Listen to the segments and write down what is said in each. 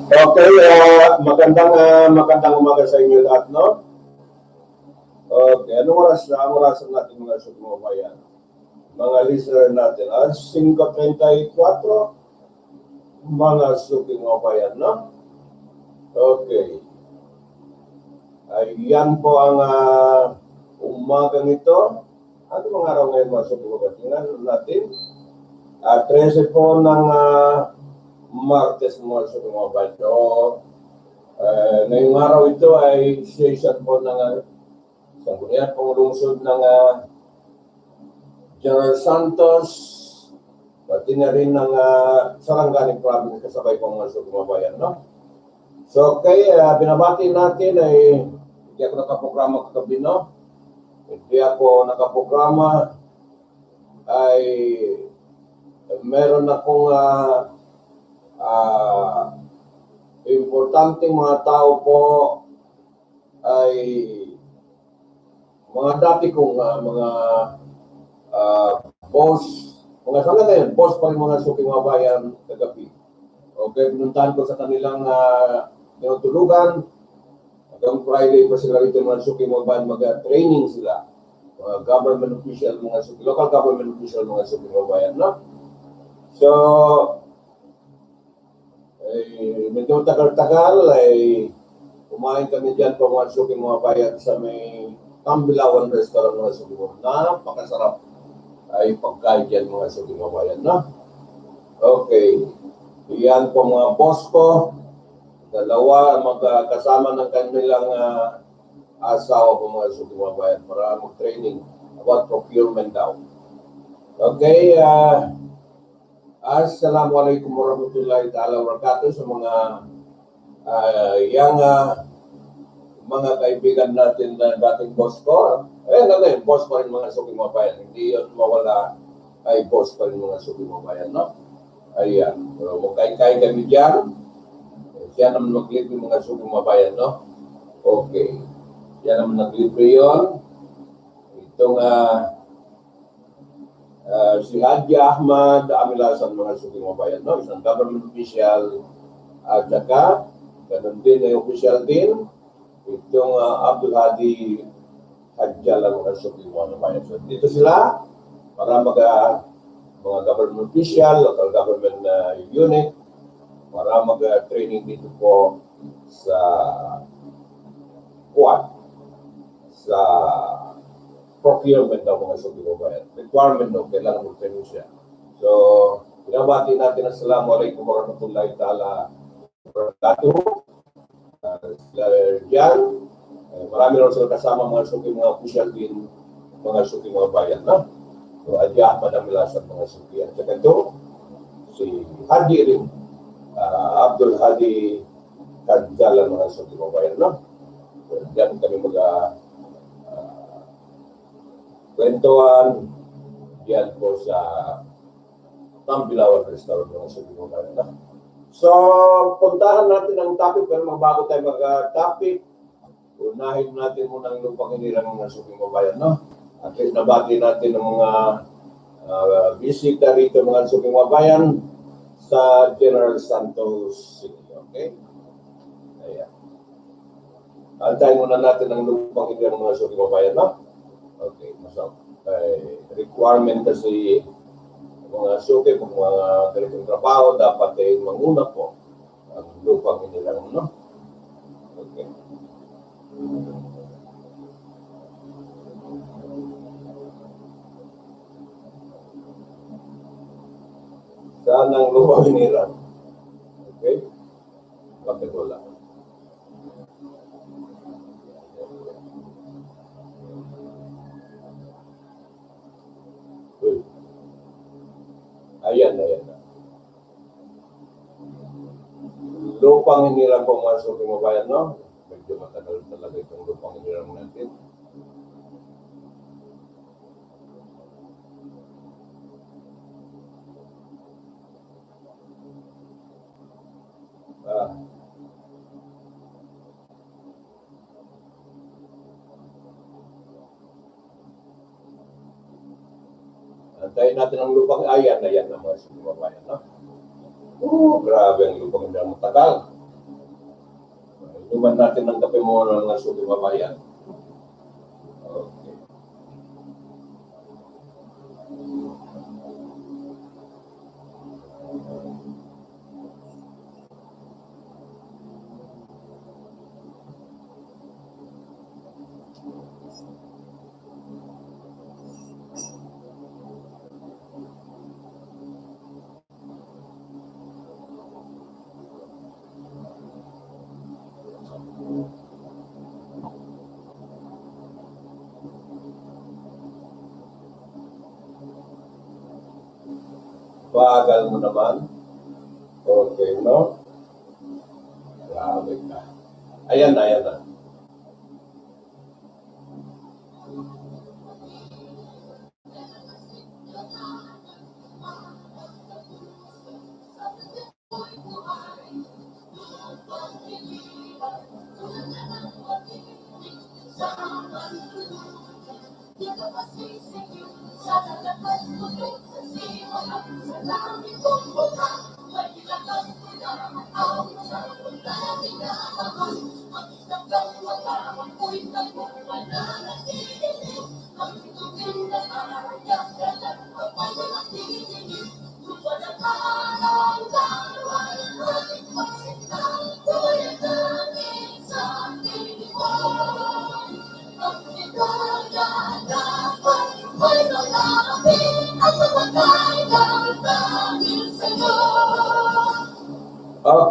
Okay, magandang umaga sa inyo lahat, no? Okay, anong orasan natin mga kababayan? Mga listener natin, 5:34, mga kababayan, no? Okay. Ayan po ang umaga nito. Ano mga araw ngayon mga kababayan? Tingnan natin. 13 po ng Martes mga kababayan. So, ngayong araw ito ay session po ng Sanggunian Pangulungsod ng General Santos, pati na rin ng Sarangani Province kasabay po mga kababayan, no? So, binabati natin ay hindi ako nakaprograma kagabi, no? Hindi ako nakaprograma ay meron akong importanteng mga tao po ay mga dati kong mga boss, mga sana na yun, boss pa rin mga suking mga bayan kagabi. Okay, pinuntahan ko sa kanilang tinutulugan. Hanggang Friday pa sila rito mga suking mga bayan, mag-training sila. Mga government official, mga suking, local government official, mga suking mga bayan, no? So, medyo tagal-tagal ay kumain kami dyan po mga suking mga bayan sa may Tambilawan restaurant mga suking mga. Napakasarap ay pagkain dyan mga suking mga bayan, no? Okay. Iyan po mga boss ko. Dalawa magkasama ng kanilang asawa po mga suking mga bayan para mag-training about procurement daw. Okay. Assalamualaikum warahmatullahi ta'ala wabarakatuh sa mga mga kaibigan natin na dating boss ko. Boss pa rin mga suking mga bayan. Hindi yun mawala ay boss pa rin mga suking mga bayan, no? Ayan. So, magkain-kain kami dyan. Siya naman maglibre mga suking mga bayan, no? Okay. Siya naman naglibre yun. Itong si Haji Ahmad Amilasan mga suking mga bayan, no? Isang government official at saka ganun din ay official din itong Abdul Hadi Hadjala mga suking mga bayan. So dito sila para mga government official, local government unit para mag-training dito po sa Quad sa procurement daw mga suking mga bayan. Requirement daw, kailangan mag-training siya. So, pinabati natin ang Assalamualaikum warahmatullahi ta'ala wabarakatuh. Sila dyan. Marami rin sila kasama mga suking mga official din, mga suking mga bayan. No? So, adya, madamilasan mga suking. At saka ito, si Haji rin, Abdul Hadi Kadjalan mga suking mga bayan. No? So, dyan kami kwentuhan diyan po sa Tambilawan restaurant ng Subic. So, puntahan natin ang topic, pero bago tayo mag-topic, unahin natin muna ang lupang hinirang ng Subic Bayan, no? At least nabati natin ang mga bisita rito mga Subic Bayan sa General Santos City, okay? Ayan. Antayin muna natin ang lupang hinirang ng mga Subic Bayan, no? Okay, so, requirement kasi mga suki, kung mga ganitong trabaho, dapat ay manguna po ang lupang inilang, no? Okay. Saan ang lupang inilang? Okay? Bakit wala? Ayan. Lupang hinirang po mga suking mga bayan, no? Medyo matagal talaga itong lupang hinirang natin. Antayin natin ang lupang ayan na yan ng mga sumabayan, no? Grabe ang lupang hindi matagal. Inuman natin ng kape mo ng mga sumabayan. Okay. Bagal mo naman. Okay, no? Grabe ka. Ayan na, ayan na.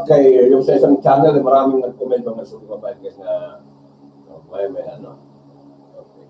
Okay, yung sa isang channel, maraming nag-comment mga sumabayan guys na may ano. Okay.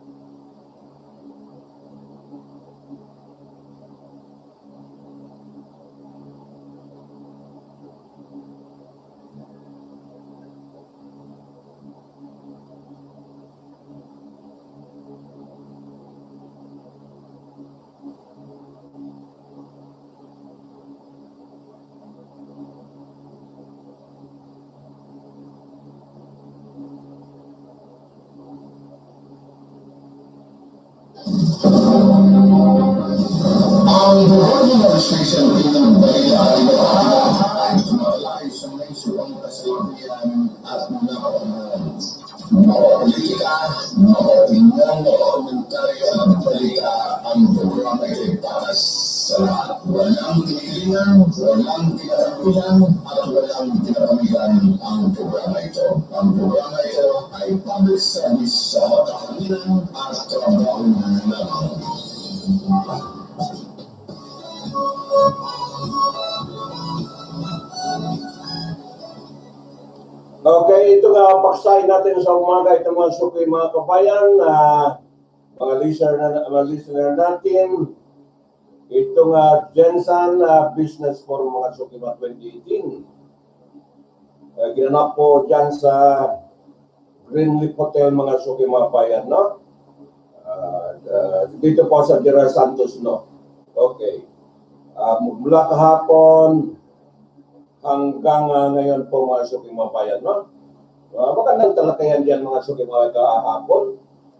Ang buhay ng station ng Balita ay tumalay sa may suwang kasalukuyan at napakaman. Politika, opinion, komentaryo at balita ang programa ay para sa lahat. Walang pinilingan, walang pinarapihan, at walang pinaramihan ang programa ito. Ang programa ito ay public service sa kahanginan at trabaho lamang. Okay, ito nga paksahin natin sa umaga itong mga suki mga kabayan, mga listener natin. Ito nga Gensan Business Forum mga suki mga 2018. Ginanap po dyan sa Greenleaf Hotel mga suki mga kabayan, no? Dito po sa General Santos, no? Okay. Mula kahapon hanggang ngayon po mga suki mga bayan, no? Magandang talakayan dyan mga suki mga kahapon,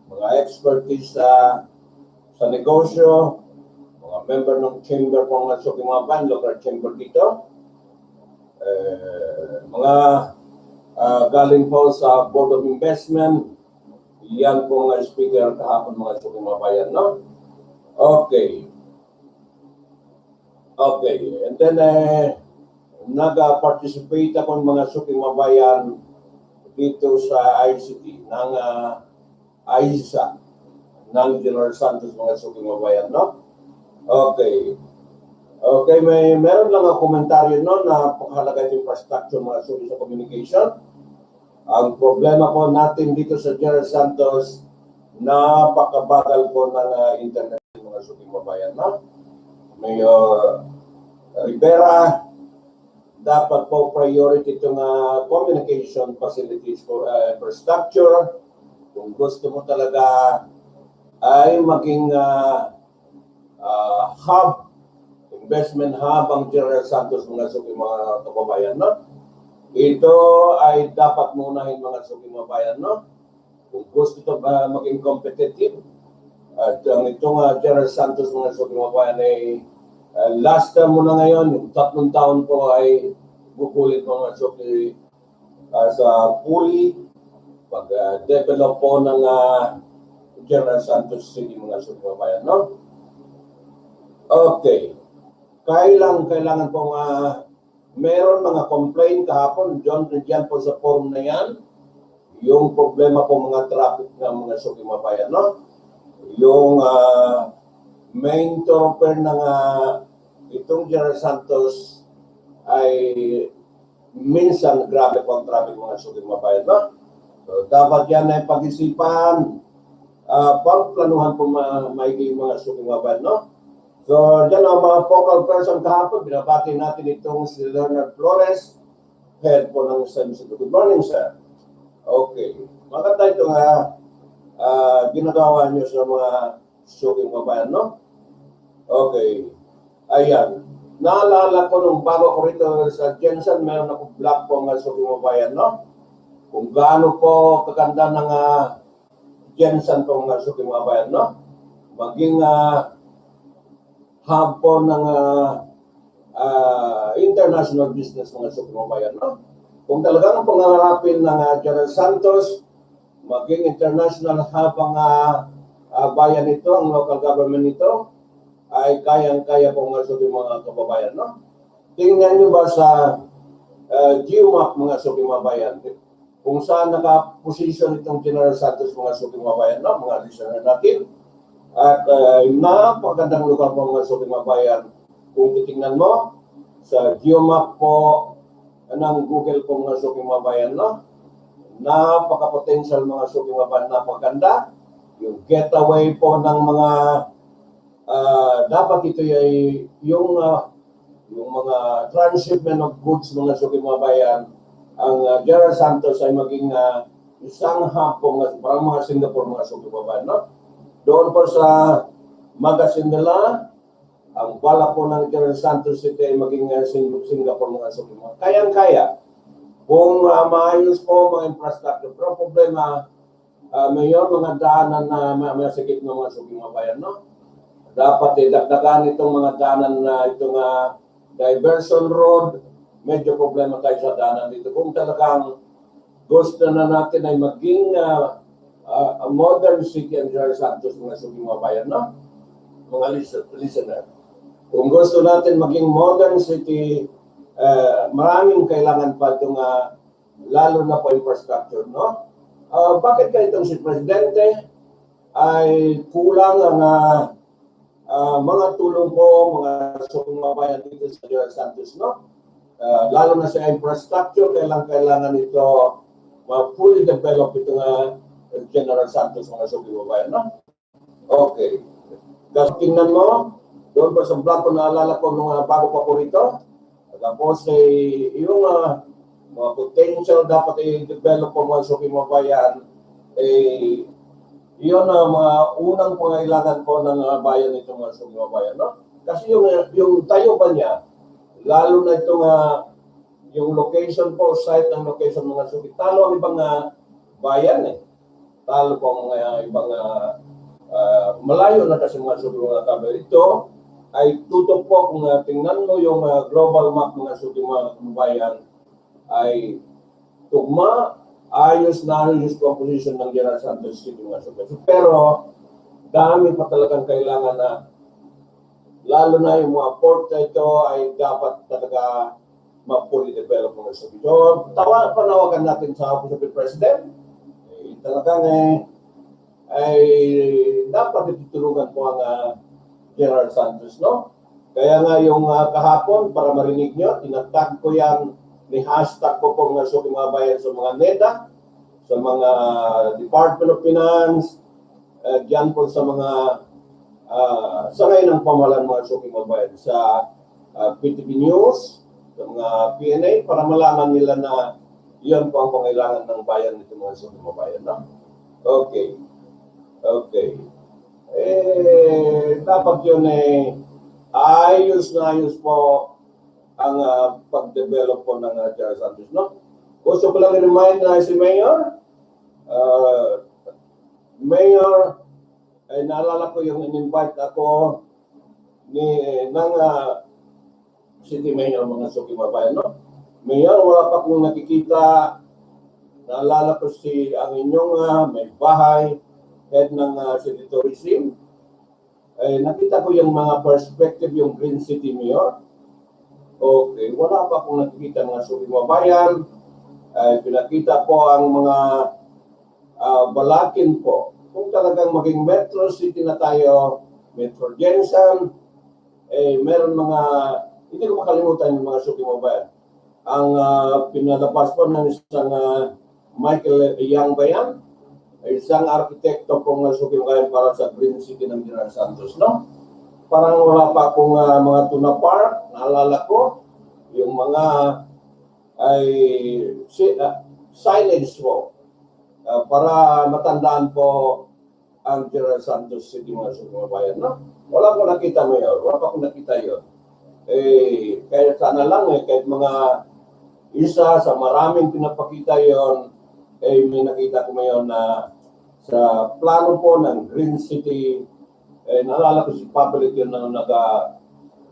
mga expertise sa negosyo, mga member ng chamber po mga suki mga bayan, local chamber dito, mga galing po sa Board of Investment, yan po mga speaker kahapon mga suki mga bayan, no? Okay. Okay, and then nag-participate ako ng mga suking mabayan dito sa ICT ng ISA ng General Santos mga suking mabayan, no? Okay. Okay, meron lang ang komentaryo no na pakahalaga yung infrastructure mga suki sa communication. Ang problema po natin dito sa General Santos, napakabagal po ng internet mga suking mabayan, no? Mayor Rivera, dapat po priority itong communication facilities for infrastructure. Kung gusto mo talaga ay maging hub, investment hub ang General Santos mga suki mga kababayan, no? Ito ay dapat munahin mga suki mga bayan, no? Kung gusto ito maging competitive, At itong General Santos mga kababayan ay last term mo na ngayon, yung 3 taon po ay bukulit mga sa fully pag-develop po ng General Santos City mga kababayan, no? Okay. Kailangan pong meron mga complaint kahapon, diyan po sa forum na yan, yung problema po mga traffic ng mga kababayan, no? Yung main thoroughfare ng itong General Santos ay minsan grabe po ang traffic mga kababayan, no? So, dapat yan ay pag-isipan, pagplanuhan po maigi mga kababayan, no? So, dyan ang mga focal person kahapon, binabati natin itong si Leonard Flores, head po ng SEMC. Good morning, sir. Okay. Maganda itong ginagawa nyo sa mga suking kabayan, no? Okay. Ayan. Naalala ko nung bago ko rito sa Gensan, meron ako vlog po ng suking kabayan, no? Kung gaano po kaganda ng Gensan po ng suking kabayan, no? Maging hub po ng international business mga kababayan, no? Kung talagang pangarapin ng General Santos, maging international hub ang bayan nito, ang local government nito, ay kayang-kaya po mga kababayan, no? Tingnan nyo ba sa geomap mga kababayan, kung saan nakaposisyon itong General Santos mga kababayan, no? Mga listener natin. At napakagandang lugar po mga kababayan. Kung titingnan mo sa geomap po ng Google po mga kababayan, no? Napaka-potential mga kababayan, napakaganda. Yung getaway po ng mga dapat ito ay yung mga transshipment of goods mga kababayan. Ang General Santos ay maging isang hub po parang mga Singapore mga kababayan, no? Doon po sa magasin nila, ang bala po ng General Santos City ay maging Singapore mga kababayan. Kayang-kaya. Kung maayos po mga infrastructure. Pero problema, mayor mga daanan na masikip ng mga kababayan, no? Dapat dagdagan itong mga daanan na itong diversion road. Medyo problema tayo sa daanan dito. Kung talagang gusto na natin ay maging a modern city ang General Santos mga kababayan, no? Mga listener. Kung gusto natin maging modern city, maraming kailangan pa itong lalo na po infrastructure, no? Bakit kaya itong si Presidente ay kulang ang mga tulong po mga kababayan dito sa General Santos, no? Lalo na sa infrastructure, kailangan ito fully develop itong General Santos mga kababayan, no? Okay. Kasi tingnan mo, doon pa sa vlog ko naalala ko nung bago pa ko rito, tapos yung mga potential dapat i-develop po mga kababayan, yun ang mga unang pangailangan po ng bayan nito mga kababayan, no? Kasi yung tayo ba niya, lalo na itong yung location po, site ng location mga kababayan, talo ang ibang bayan talo po mga ibang malayo na kasi mga kababayan. Ito ay tutok po kung tingnan mo yung global map mga kababayan ay tugma, ayos na ayos po ang position ng General Santos City mga kababayan. Pero dami pa talagang kailangan na lalo na yung mga port na ito ay dapat talaga ma-fully develop mga kababayan. So, panawagan natin sa Office of the President, talagang ay dapat itutulungan po ang General Santos, no? Kaya nga yung kahapon, para marinig nyo, tinatag ko yan, ni hashtag ko po mga kababayan sa mga NEDA, sa mga Department of Finance, dyan po sa mga sangay ng pamahalaan mga kababayan, sa PTV News, sa mga PNA, para malaman nila na iyon po ang pangailangan ng bayan nito mga kababayan, no? Okay. Okay. Dapat yun ayos na ayos po ang pag-develop po ng General Santos, no? Gusto ko lang i-remind na si Mayor, ay naalala ko yung in-invite ako ng City Mayor, mga sukimabayan, no? Mayor, wala pa akong nakikita. Naalala ko ang inyong may bahay, head ng City Tourism. Nakita ko yung mga perspective, yung Green City Mayor. Okay, wala pa akong nakikita mga sukimabayan. Pinakita ko ang mga balakin po. Kung talagang maging Metro City na tayo, Metro Gensan, meron mga, hindi ko makalimutan yung mga sukimabayan. Ang pinalabas po ng isang Michael Yang ba yan? Isang arkitekto pong sukimabayan para sa Green City ng General Santos, no? Parang wala pa akong mga tuna park, naalala ko, yung mga signage po para matandaan po ang General Santos City, mga sukimabayan, no? Wala ko nakita, Mayor. Wala pa akong nakita yun. Kaya sana lang, kahit mga isa sa maraming pinapakita yon, may nakita ko ngayon na sa plano po ng Green City, naalala ko si public yun na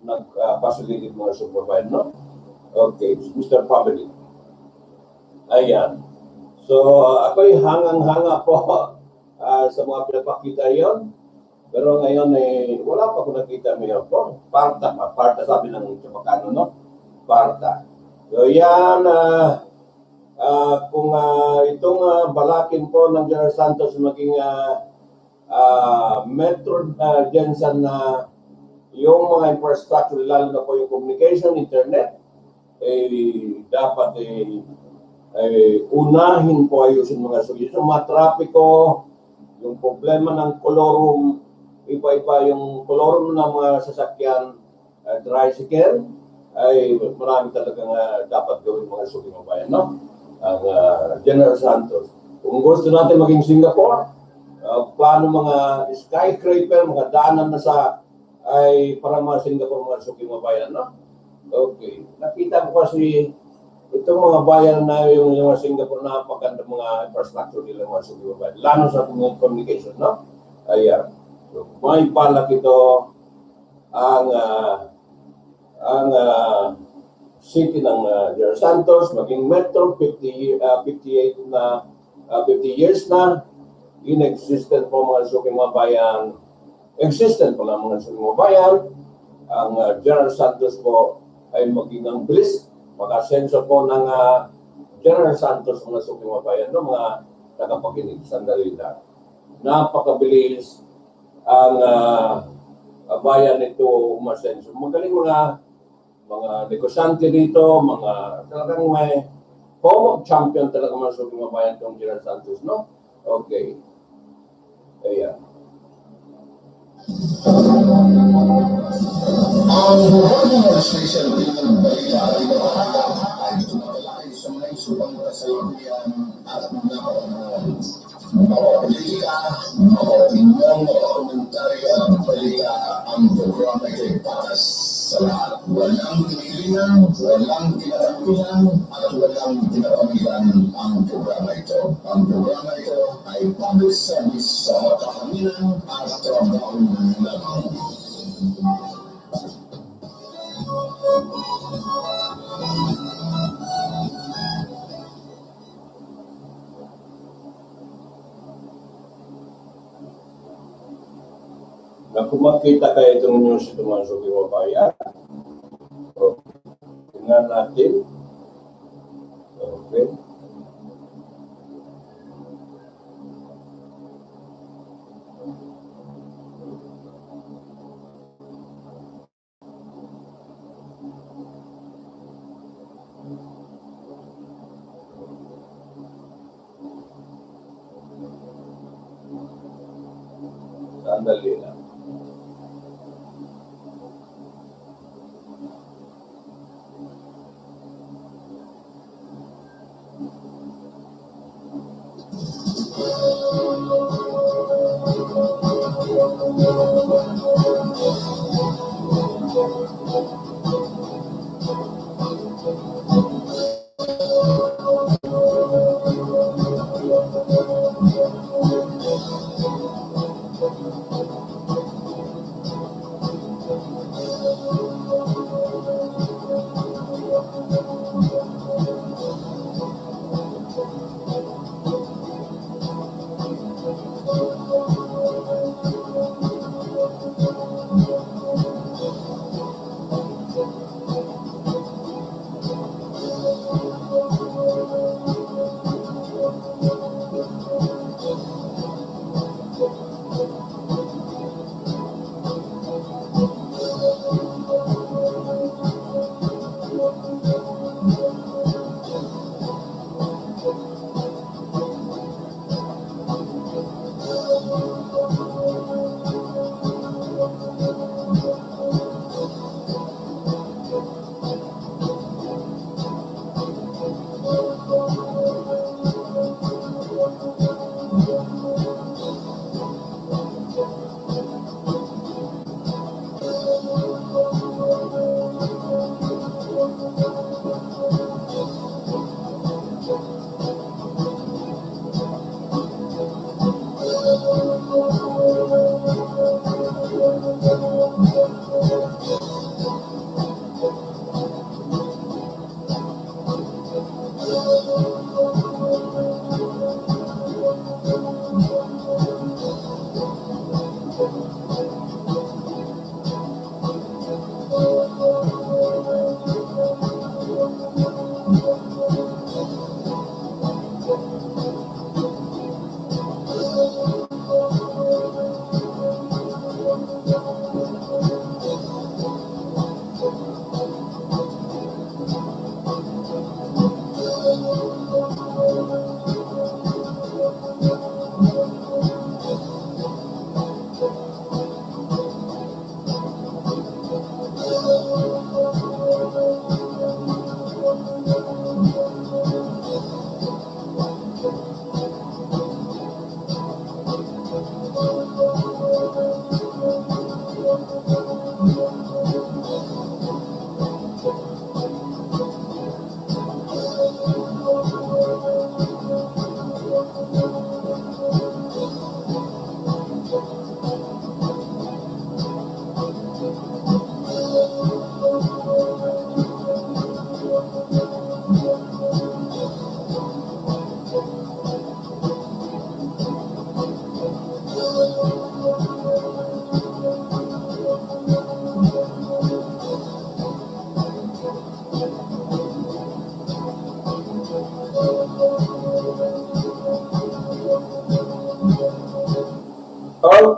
nag-facilitate mga supervisor, no? Okay, Mr. Public. Ayan. So, ako'y hangang-hanga po sa mga pinapakita yon. Pero ngayon, wala pa ko nakita ngayon po. Parta sabi ng Chapacano, no? Parta. So, yan, kung itong balakin po ng General Santos maging Metro Gensan na yung mga infrastructure, lalo na po yung communication, internet, dapat unahin po ayusin mga solusyon. Mga trapiko, yung problema ng kolorum, iba-iba yung kolorum ng mga sasakyan, tricycle, ay marami talagang dapat gawin mga sukimabayan, no? Ang General Santos. Kung gusto natin maging Singapore, plano mga skyscraper, mga daanan na ay para mga Singapore, mga sukimabayan, no? Okay. Nakita ko kasi itong mga bayan na yung mga Singapore, napakaganda mga infrastructure nila, mga sukimabayan. Lalo sa communication, no? Ayan. So, may balak ito ang city ng General Santos, maging Metro, 50 years na, inexistent po mga sukimabayan, existent po lang mga sukimabayan, ang General Santos po ay maging ang bilis, mag-asenso po ng General Santos mga sukimabayan, no, mga tagapakinig, sandali lang. Napakabilis ang bayan nito umasenso. Magaling mga negosyante dito, mga talagang may home of champion talaga mga sukimabayan itong General Santos, no? Okay. Ayan. Ang Hormone Station ng Balita ay tumatalakay sa may supang kasalukuyan at napakanan. Makapolitika, makaopinyon, makakomentaryo at balita ang programa ay para sa lahat. Walang pinilingan, walang tinatanggihan, at walang tinatanggihan ang programa ito. Ang programa ito ay public service sa makahanginan at trabaho lamang. Na kung makita kayo itong news ito mga sukimabayan, so, tingnan natin. Okay. Sandali lang.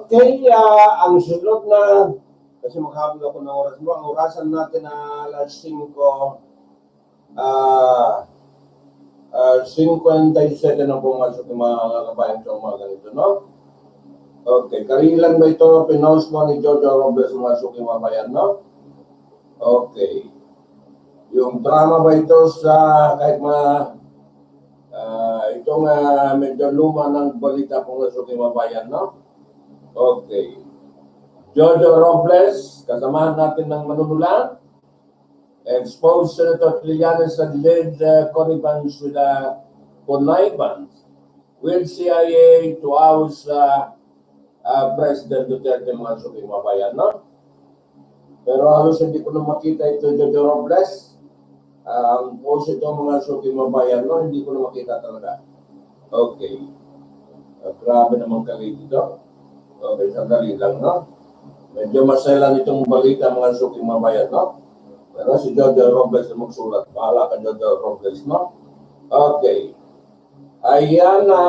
Okay, ang sunod na, kasi maghabol ako ng oras mo, ang orasan natin na alas 5, 57 ang pumasok ng mga kabayan sa umaga nito, no? Okay, kailan ba ito pinost mo ni Jojo Robles pumasok yung mga bayan, no? Okay. Yung drama ba ito sa kahit itong medyo luma ng balita pumasok yung mga bayan, no? Okay. Jojo Robles, kasamahan natin ng manunulan. Exposed Senator Trillanes and led connivance with connivance with CIA to oust President Duterte mga suking mabayan, no? Pero halos hindi ko na makita ito, Jojo Robles. Ang post ito mga suking mabayan, no? Hindi ko na makita talaga. Okay. Grabe naman kali dito. Okay, sandali lang, no? Medyo maselan itong balita mga suking mabayan, no? Pero si Jojo Robles na magsulat. Bahala ka, Jojo Robles, no? Okay. Ayan na.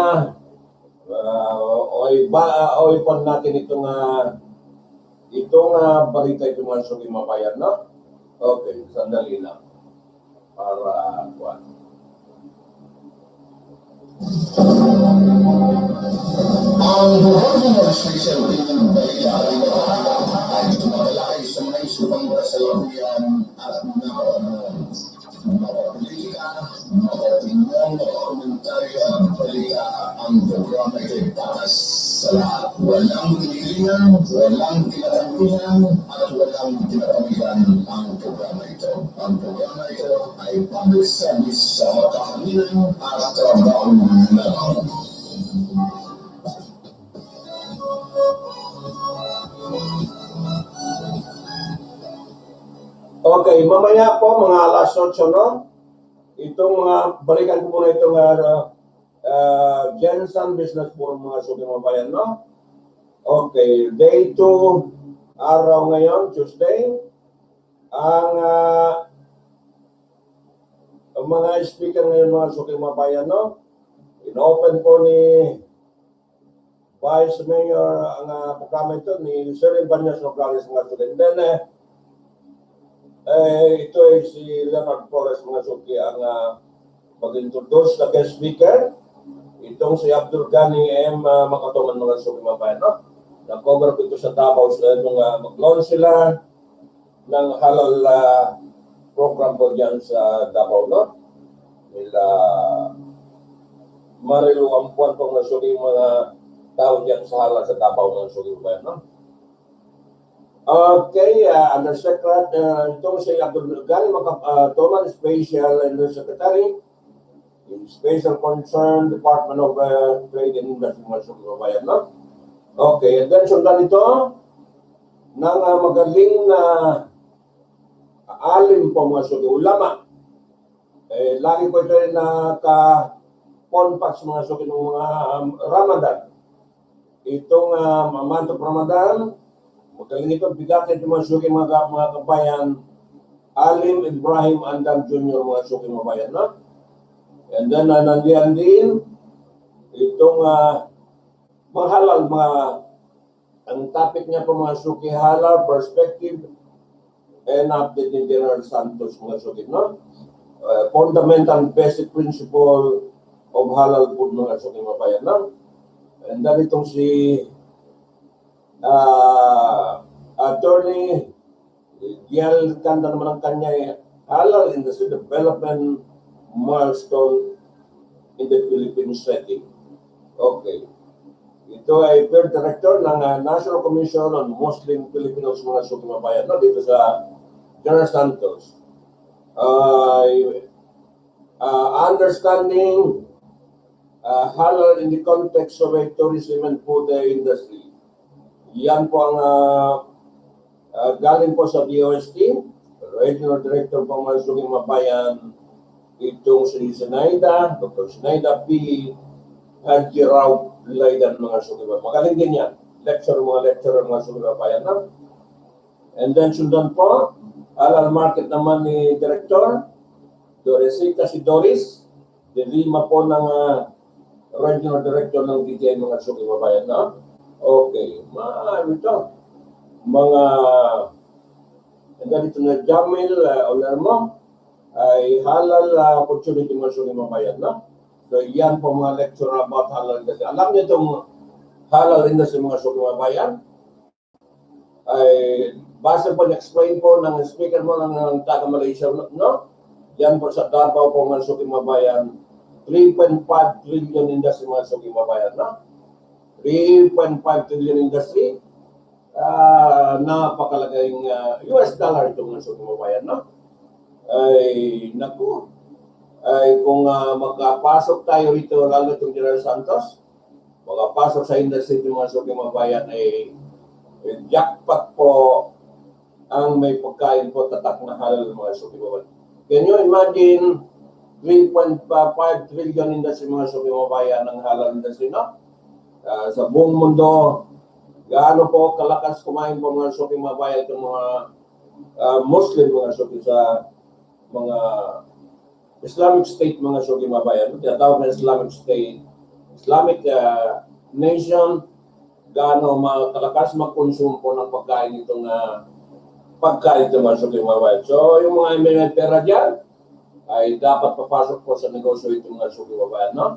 Oipon natin itong balita itong mga suking mabayan, no? Okay, sandali lang. Para, Ang buhay ng special opinion balita ay tumatalakay sa mga isupang kasalukuyan at napapanood. Mapapolitika, mapapinong, mapakomentaryo at balita ang programa ito'y para sa lahat. Walang pinigilan, walang tinatanggihan, at walang tinatanggihan ang programa ito. Ang programa ito ay public service sa makakamilan at trabaho lamang. Okay, mamaya po mga alas 8, no? Itong balikan ko muna itong Gensan BIZFORUM mga suking mga bayan, no? Okay, day 2, araw ngayon, Tuesday. Ang mga speaker ngayon mga suking mga bayan, no? In-open po ni Vice Mayor ang programa ito ni Sir Banyas Nograles mga suking. Then, ito ay si Leonard Flores mga suki ang mag-introduce na guest speaker. Itong si Abdul Ghani M. Makatoman mga suki mga bayan, no? Nag-cover ito sa Davao nung mag-launch sila ng halal program po dyan sa Davao, no? Nila Marilu Ampuan pong nasuki mga tao dyan sa halal sa Davao mga suki mga bayan, no? Okay, Undersecretary, itong si Abdul Ghani Makatoman, Special Undersecretary, Special Concern, Department of Trade and Investment, mga suki mga bayan, no? Okay, and then sundan ito, ng magaling na alim po mga suki, ulama. Lagi ko ito na ka-ponpax mga suki ng mga Ramadan. Itong month of Ramadan, magaling ito, bigat ito mga suki mga kabayan, Alim Ibrahim Andam Jr. mga suki mga bayan. No? And then nandiyan din itong mga halal, ang topic niya po mga suki, halal perspective and update ni General Santos mga suki. No? Fundamental basic principle of halal food mga suki mga bayan. No? And then itong si attorney Gial Kanda naman ang kanya halal industry development milestone in the Philippine setting. Okay. Ito ay third director ng National Commission on Muslim Filipinos mga suki mga bayan, no? Dito sa General Santos. Understanding halal in the context of a tourism and food industry. Yan po ang galing po sa DOST, Regional Director po mga suki mga bayan, itong si Sinaida, Dr. Sinaida P. Haji Rao Laidan mga suki mga. Magaling din yan. Mga lecturer mga suki mga bayan. No? And then sundan po, halal market naman ni Director Dorisita si Doris, lima po ng Regional Director ng DTI mga suki mga bayan. No? Okay, ito. Mga and then ito na Jamil Olermo ay halal opportunity mga suki mga bayan. No? So yan po mga lecture about halal industry. Alam niyo itong halal industry mga suki mga bayan? Ay base po na-explain po ng speaker mo ng taga Malaysia, no? Yan po sa Davao po mga suki mga bayan, 3.5 trillion industry mga suki mga bayan, no? 3.5 trillion industry, napakalagayng US dollar ito mga suki mga bayan, no? Ay naku, ay kung magkapasok tayo rito, lalo itong General Santos, magkapasok sa industry ng mga suki mga bayan, ay jackpot po ang may pagkain po tatak na halal mga suki mga bayan. Can you imagine 3.5 trillion industry mga suki mga bayan ng halal industry, no? Sa buong mundo, gaano po kalakas kumain po mga suki mga bayan itong mga Muslim mga suki sa mga Islamic State mga suki mga bayan. Tinatawag na Islamic State, Islamic nation, gaano kalakas mag-consume po ng pagkain itong pagkain itong mga suki mga bayan. So yung mga may pera dyan, ay dapat papasok po sa negosyo itong mga suki mga bayan, no?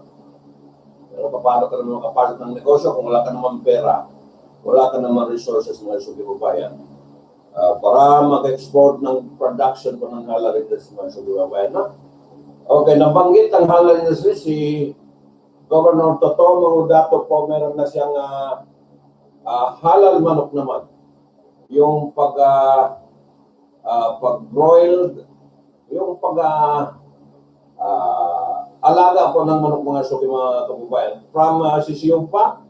Pero paano ka naman makapasok ng negosyo kung wala ka naman pera, wala ka naman resources mga suki mga bayan? Para mag-export ng production po ng halal industry mga suki mga bayan, no? Okay, nabanggit ang halal industry si Governor Toto Mangudato po, meron na siyang halal manok naman. Yung pag-broiled, yung alaga po ng manok mga suki mga kababayan. From sisiyong pa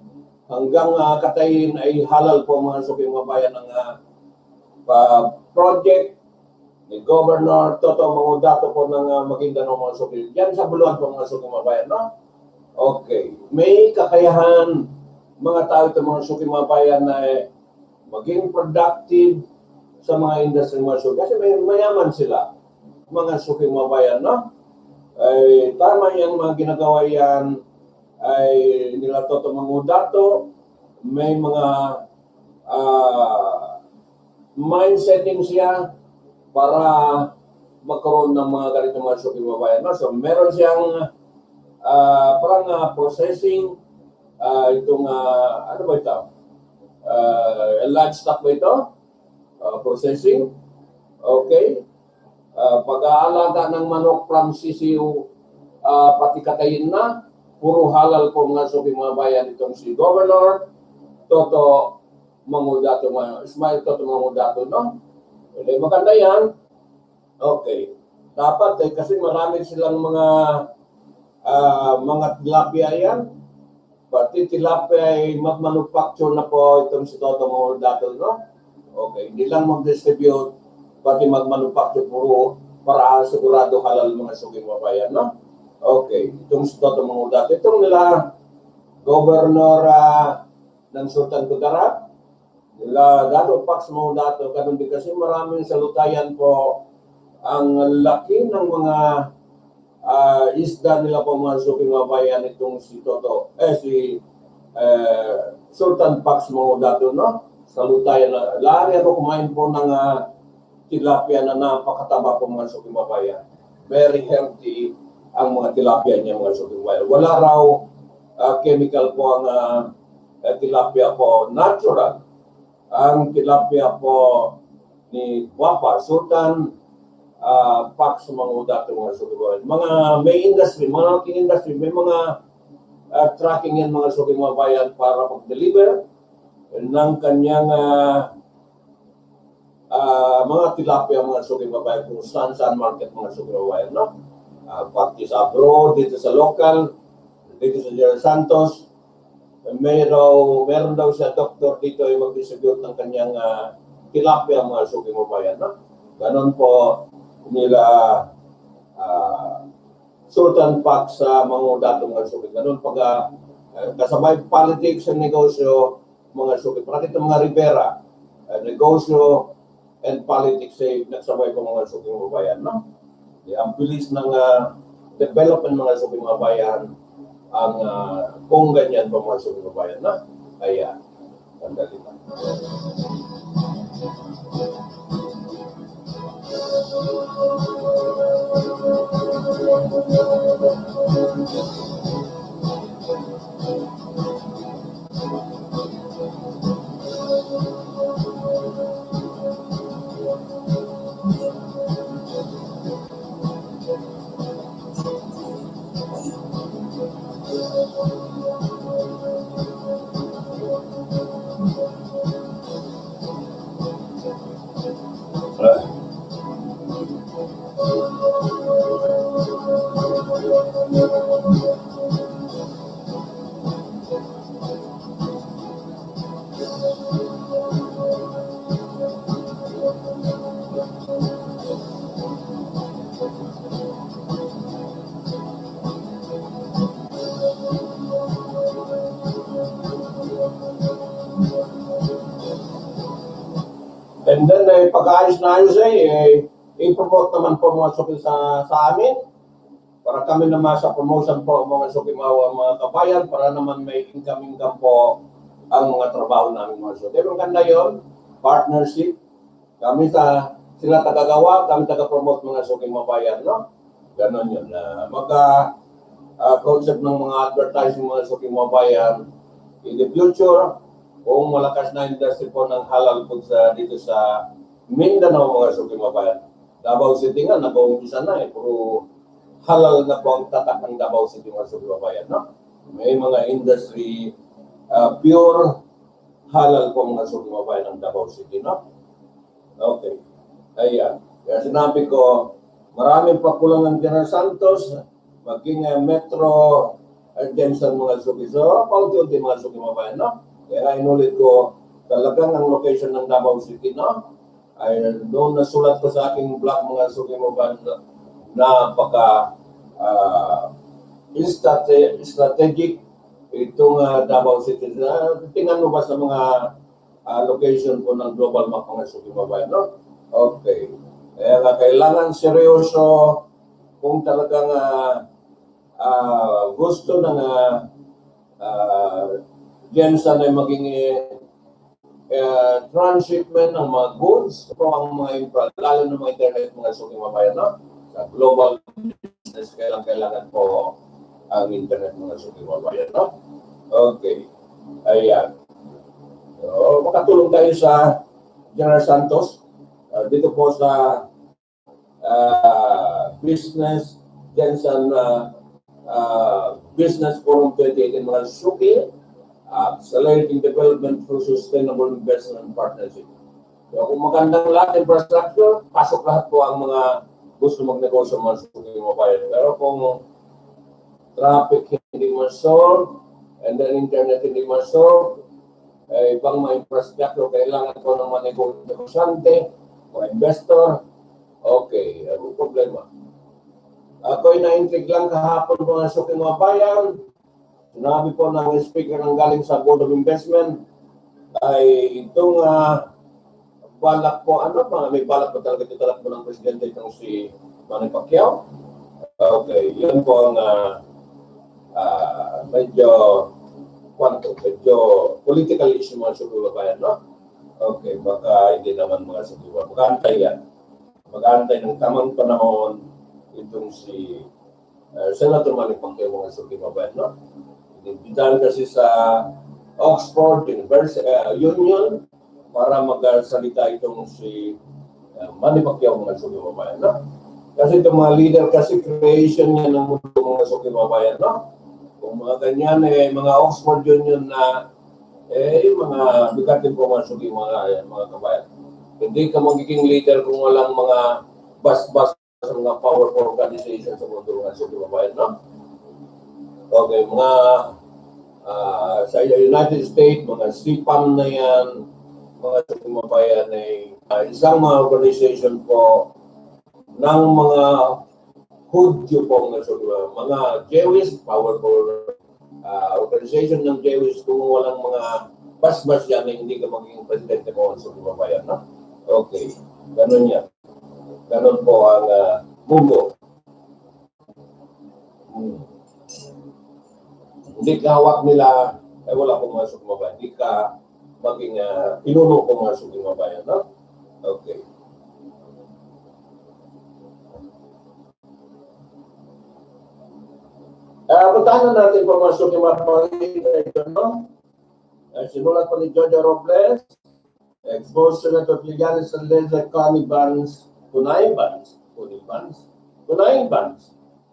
hanggang katayin ay halal po mga suki mga bayan ng project ni Governor Toto Mangudato po ng Maguindanao mga suki. Yan sa Buluan po mga suki mga bayan, no? Okay. May kakayahan mga tao ito mga suki mga bayan na maging productive sa mga industry mga suki. Kasi may mayaman sila, mga suki mga bayan, no? Ay tama yung mga ginagawa yan ay nila Toto Mangudato. May mga mindsetting siya para magkaroon ng mga ganito mga suki mga bayan, no? So meron siyang parang processing itong ano ba ito? Livestock ba ito? Processing. Okay. Pag-aalaga ng manok from CCU, pati katayin na, puro halal po mga suki mga bayan itong si Governor Toto Mangudato, Ismail Toto Mangudato, no? Okay, maganda yan. Okay. Dapat kasi marami silang mga tilapia yan. Pati tilapia ay mag-manufacture na po itong si Toto Mangudato, no? Okay, hindi lang mag-distribute, pati mag-manufacture puro para sigurado halal mga suging mabayan, no? Okay, itong Toto Mangudat. Itong nila, Governor ng Sultan Kudarat, nila Dato Pax Mangudat, ganun din kasi maraming salutayan po ang laki ng mga isda nila po mga suging mabayan itong si Toto, si Sultan Pax Mangudat, no? Salutayan na. Lari ako kumain po ng tilapia na napakataba po mga suging mabayan. Very healthy ang mga tilapia niya mga suging mabayan. Wala raw chemical po ang tilapia po, natural. Ang tilapia po ni Guapa, Sultan Pax Mangudat mga suging mabayan. Mga may industry, mga laking industry, may mga tracking yan mga suging mabayan para mag-deliver ng kanyang mga tilapia mga suging mabayan kung saan market mga suging mabayan, no? Pati sa abroad, dito sa local, dito sa General Santos, meron daw siya doktor dito ay mag-distribute ng kanyang tilapia mga suging mabayan, no? Ganon po nila Sultan Pax sa Mangudat mga suging. Ganon pag kasabay politics and negosyo mga suging. Pati itong mga Rivera, negosyo and politics ay nagsabay po mga suging mabayan, no? Ang bilis ng development mga suging mabayan ang kung ganyan po mga suging mabayan, no? Kaya, sandali lang. And then, pag-aayos na ayos i-promote naman po mga suging sa amin para kami naman sa promotion po mga suging mga kabayan para naman may income po ang mga trabaho namin mga suging. Pero ganda yun, partnership. Kami sila tagagawa, kami taga-promote mga suging mabayan, no? Ganon yun. Concept ng mga advertising mga suging mabayan in the future, kung malakas na industry po ng halal food dito sa Mindanao mga suging mabayan. Davao City nga, nag-uumpisa na puro halal na po ang tatak ng Davao City mga suging mabayan, no? May mga industry, pure halal po mga suging mabayan ng Davao City, no? Okay. Ayan. Kaya sinabi ko, maraming pakulang ng General Santos, maging Metro Gensan mga suging. So, paunti-unti mga suging mabayan, no? Kaya inulit ko, talagang ang location ng Davao City, no? Ay doon nasulat ko sa aking blog mga suging mabayan na strategic itong Davao City. Tingnan mo ba sa mga location po ng global map mga suging mabayan, no? Okay. Kaya kailangan seryoso kung talagang gusto ng Gensan ay maging transshipment ng mga goods po ang mga lalo ng mga internet mga suging mabayan, no? Sa global business kailangan po ang internet mga suging mabayan, no? Okay. Ayan. So, makatulong tayo sa General Santos dito po sa Business Gensan Business Forum 2018 mga suki accelerating development through sustainable investment and partnership. So, kung magandang lahat infrastructure, pasok lahat po ang mga gusto magnegosyo mga suging mabayan. Pero kung traffic hindi ma-solve, and then internet hindi ma-solve, ibang mga infrastructure, kailangan ko ng mga negosyante, mga investor. Okay, ano problema? Ako'y na-intrigue lang kahapon mga suking mga bayan. Sinabi po ng speaker ng galing sa Board of Investment ay itong balak po, may balak po talaga ito talaga po ng presidente itong si Manny Pacquiao. Okay, yun po ang medyo political issue mga suking bayan, no? Okay, baka hindi naman mga suking bayan. Mag-aantay yan. Mag-aantay ng tamang panahon itong si Senator Manny Pacquiao mga suking bayan, no? Inimbitahan kasi sa Oxford University Union para magsalita itong si Manny Pacquiao mga suking bayan, no? Kasi itong mga leader kasi creation niya ng mundo mga suking bayan, no? Kung mga ganyan, mga Oxford Union na mga bigatin po mga suking mga kabayan. Hindi ka magiging leader kung walang mga bas-bas sa mga powerful organization sa mundo mga suking bayan, no? Okay, mga sa United States, mga CPAM na yan, mga suking bayan ay isang mga organization po ng mga Hudyo po mga Jewish, powerful organization ng Jewish. Kung walang mga bas-bas yan, hindi ka magiging presidente mo sa bayan, no? Okay, ganun yan. Ganun po ang mundo. Hindi ka hawak nila, wala pong mga sukimabayan. Hindi ka maging pinuno po mga sukimabayan, no? Okay. Puntahan na natin po mga sukimabayan, no? Sinulat po ni Jojo Robles, exposed Senator Trillanes and Leslie Connie bans, kunay bans,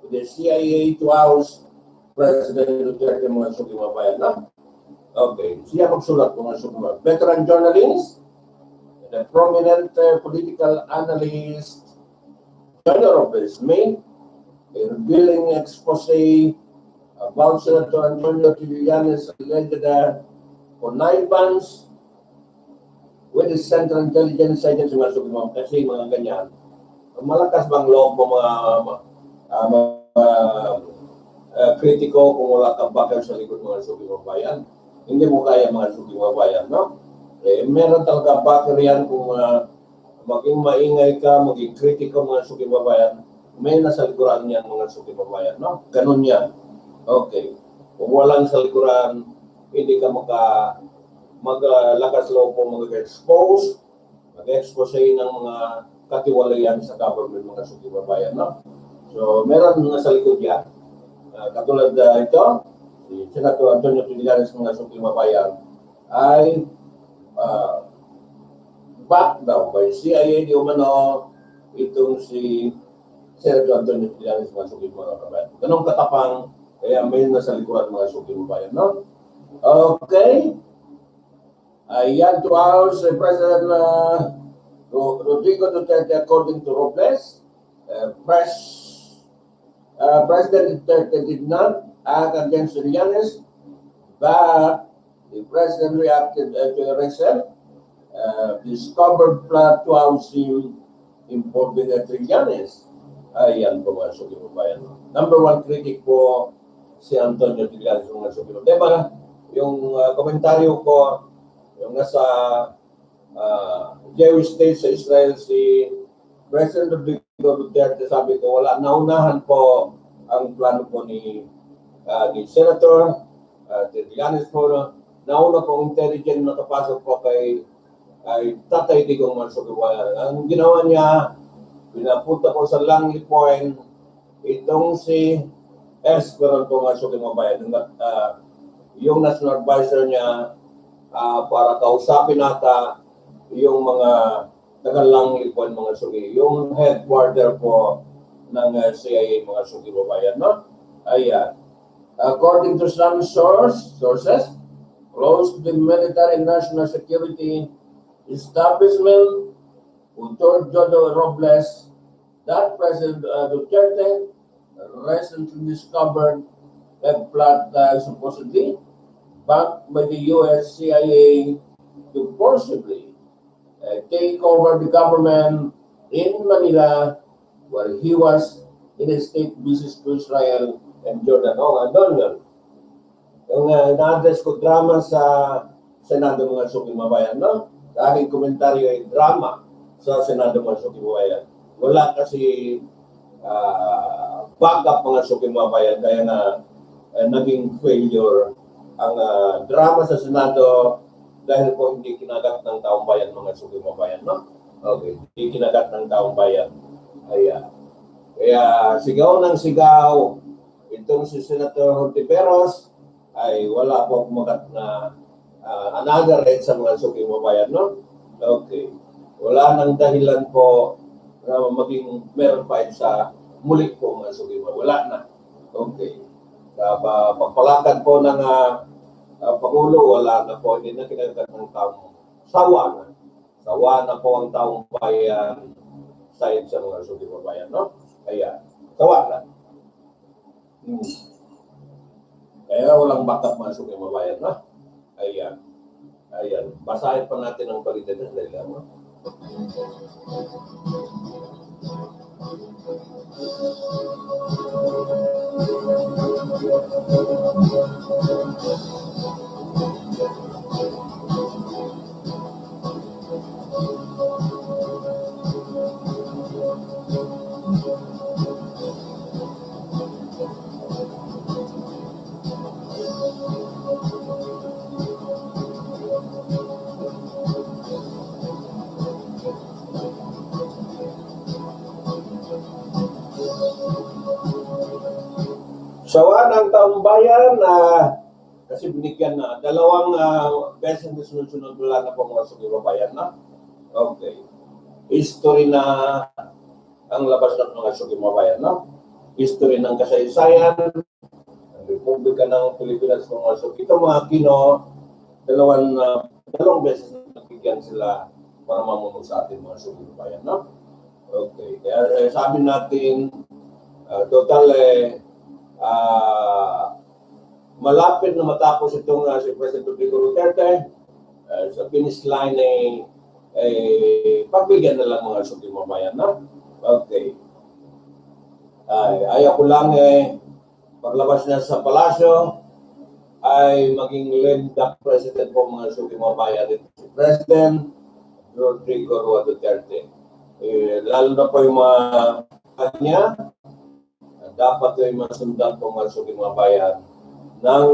with the CIA to house President Duterte mga sukimabayan, no? Okay, siya magsulat po mga sukimabayan. Veteran journalist, the prominent political analyst, Jojo Robles made a revealing expose about Senator Antonio Trillanes alleged connivance with the Central Intelligence Agency mga sukimabayan. Kasi mga ganyan, malakas bang loob mo kritiko kung wala kang bakal sa likod mga sukimabayan? Hindi mo kaya mga sukimabayan, no? Meron talaga bakal yan kung maging maingay ka, maging kritiko mga sukimabayan, may nasa likuran yan mga sukimabayan, no? Ganun yan. Okay. Kung walang sa likuran, hindi ka maglakas loob po mag-expose ng mga katiwalayan sa government mga sukimabayan, no? So, meron nga sa likod yan. Katulad ito, si Senator Antonio Trillanes mga sukimabayan ay back daw by CIA di umano itong si Senator Antonio Trillanes mga sukimabayan. Ganong katapang, kaya may nasa likuran mga sukimabayan, no? Okay. Yan to house President Rodrigo Duterte according to Robles. President Duterte did not act against Trillanes, but the president reacted to a recent discovered plot to house him involving Trillanes. Ayan po mga sukimabayan. Number one critic po si Antonio Trillanes mga sukimabayan. Diba, yung komentaryo ko, yung nasa Jewish state sa Israel, si President Rodrigo Duterte, sabi ko, naunahan po ang plano po ni Senator Trillanes po, nauna pong intelligent na kapasok po kay Tatay Digong mga sukimabayan. Ang ginawa niya, pinapunta po sa Langley Point itong si Esperon po mga sukimabayan. Yung national advisor niya para kausapin nata yung mga taga-Langley Point mga suki, yung headquarter po ng CIA mga sukimabayan, no? Ayan. According to some sources close to the military and national security establishment, who told Jojo Robles that President Duterte recently discovered a plot supposedly backed by the US CIA to forcibly take over the government in Manila, where he was in a state visit to Israel and Jordan. Andun yun. Yung na-address ko drama sa Senado mga suking mabayan, no? Sa aking komentaryo ay drama sa Senado mga suking mabayan. Wala kasi backup mga suking mabayan, kaya na naging failure ang drama sa Senado dahil po hindi kinagat ng taong bayan mga suking mabayan, no? Okay, hindi kinagat ng taong bayan. Kaya sigaw ng sigaw itong si Senator Hontiveros ay wala po kumagat na another rate sa mga suking mabayan, no? Okay. Wala nang dahilan po na maging meron pa sa muli po mga suking mabayan. Wala na. Okay. Pagpalakan po ng Pangulo, wala na po. Hindi na kinagat ng taong sawa na. Sawa na po ang taong bayan sa mga suking mabayan, no? Kaya, sawa na. Kaya walang backup masuk yung mabayan, no? Ayan. Basahin pa natin ang palitan ng dahil, no? Sawa ng taong bayan kasi binigyan na dalawang beses na sunod-sunod wala na po mga suking mabayan, na. Okay. History na ang labas ng mga suking mabayan, no? History ng kasaysayan, ang Republika ng Pilipinas ng mga suking. Ito mga Kino, dalawang beses na nabigyan sila para mamuno sa ating mga suking mabayan, no? Okay. Kaya sabi natin, total malapit na matapos itong si President Rodrigo Duterte, sa finish line pagbigyan na lang mga suking mabayan, no? Okay. Ayaw ko lang paglabas niya sa palasyo ay maging led president po mga suking mabayan dito si President Rodrigo Duterte. Lalo na po yung mga kanya, dapat ay masundan po mga suking mabayan ng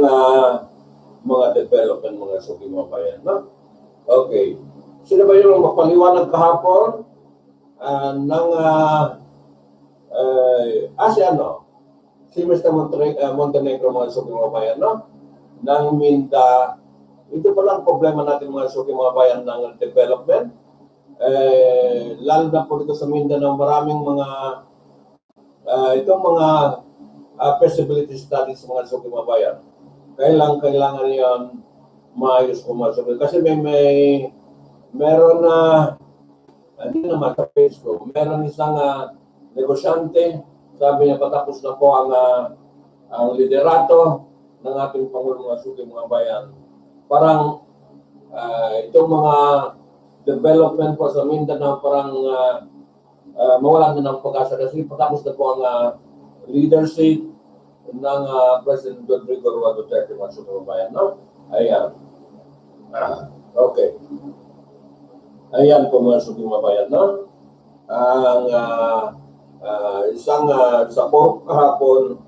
mga development mga suking mabayan, no? Okay. Sino ba yung mapaliwanag kahapon si Mr. Montenegro mga suking mabayan, no? Ng Minda. Ito pa lang problema natin mga suking mabayan ng development. Lalo na po dito sa Mindanao, maraming mga itong mga feasibility studies sa mga suking mabayan. Kailangan yan maayos kung masukil. Kasi meron na, hindi naman sa page ko, meron isang negosyante, sabi niya patapos na po ang liderato ng ating Pangulong mga suking mga bayan. Parang itong mga development po sa Mindanao, parang mawalan na ng pag-asa kasi patapos na po ang leadership ng President Rodrigo Duterte mga suking mga bayan, no? Ayan. Okay. Ayan po mga suking mga bayan, no? Ang isang sa forum kahapon,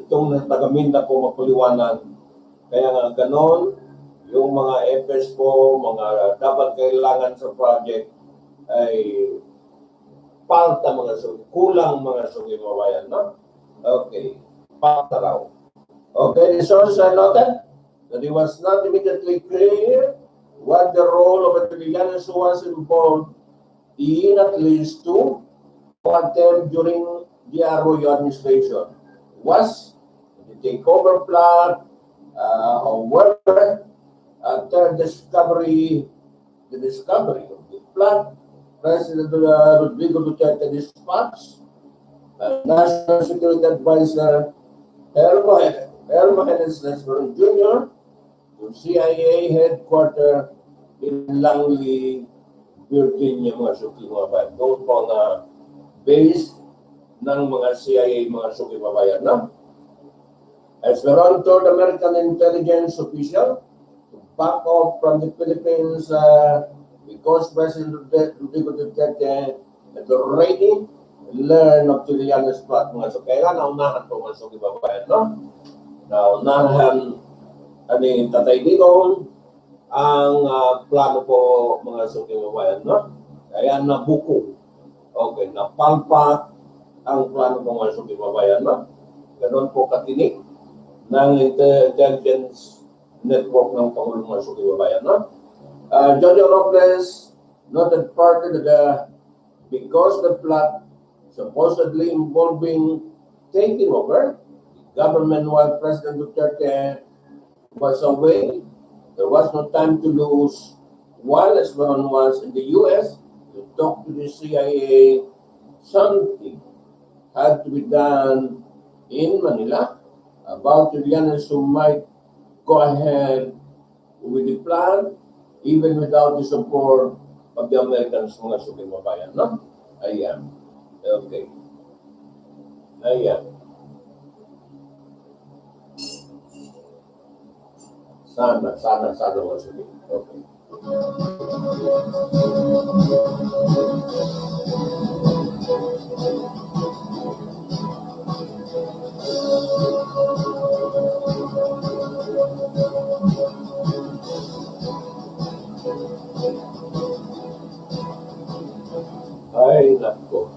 itong taga-Minda po magpaliwanag. Kaya nga ganon, yung mga FS po, mga dapat kailangan sa project ay palta mga suki, kulang mga suki mga bayan, no? Okay, palta raw. Okay, the source I noted that it was not immediately clear what the role of Trillanes was involved in at least two attempts during the Arroyo administration. Was the takeover plan, however, after the discovery of the plan, President Rodrigo Duterte dispatched National Security Advisor Air Mahenes Nesbiron Jr., yung CIA headquarter in Langley, Virginia, mga suki mga bayan. Doon po na base ng mga CIA, mga suki mga bayan. No? Esperon, third American intelligence official, back off from the Philippines because President Rodrigo Duterte had already learned of Trillanes plot. Mga suki. Kaya naunahan po mga suki mga bayan. No? Naunahan ani Tatay Digong ang plano po mga suki mga bayan. No? Kaya nabuko. Okay, napalpak ang plano ng mga suki mabayan, no? Ganon po katinik ng intelligence network ng Pangulong mga suki mabayan, no? Jojo Robles noted further that because the plot supposedly involving taking over the government while President Duterte was away, there was no time to lose while Esperon was in the U.S. to talk to the CIA. Something had to be done in Manila about Trillanes who might go ahead with the plan even without the support of the Americans, mga suking mabayan, no? Ayan. Okay. Ayan. Sana mga suking. Okay. Ay, nako.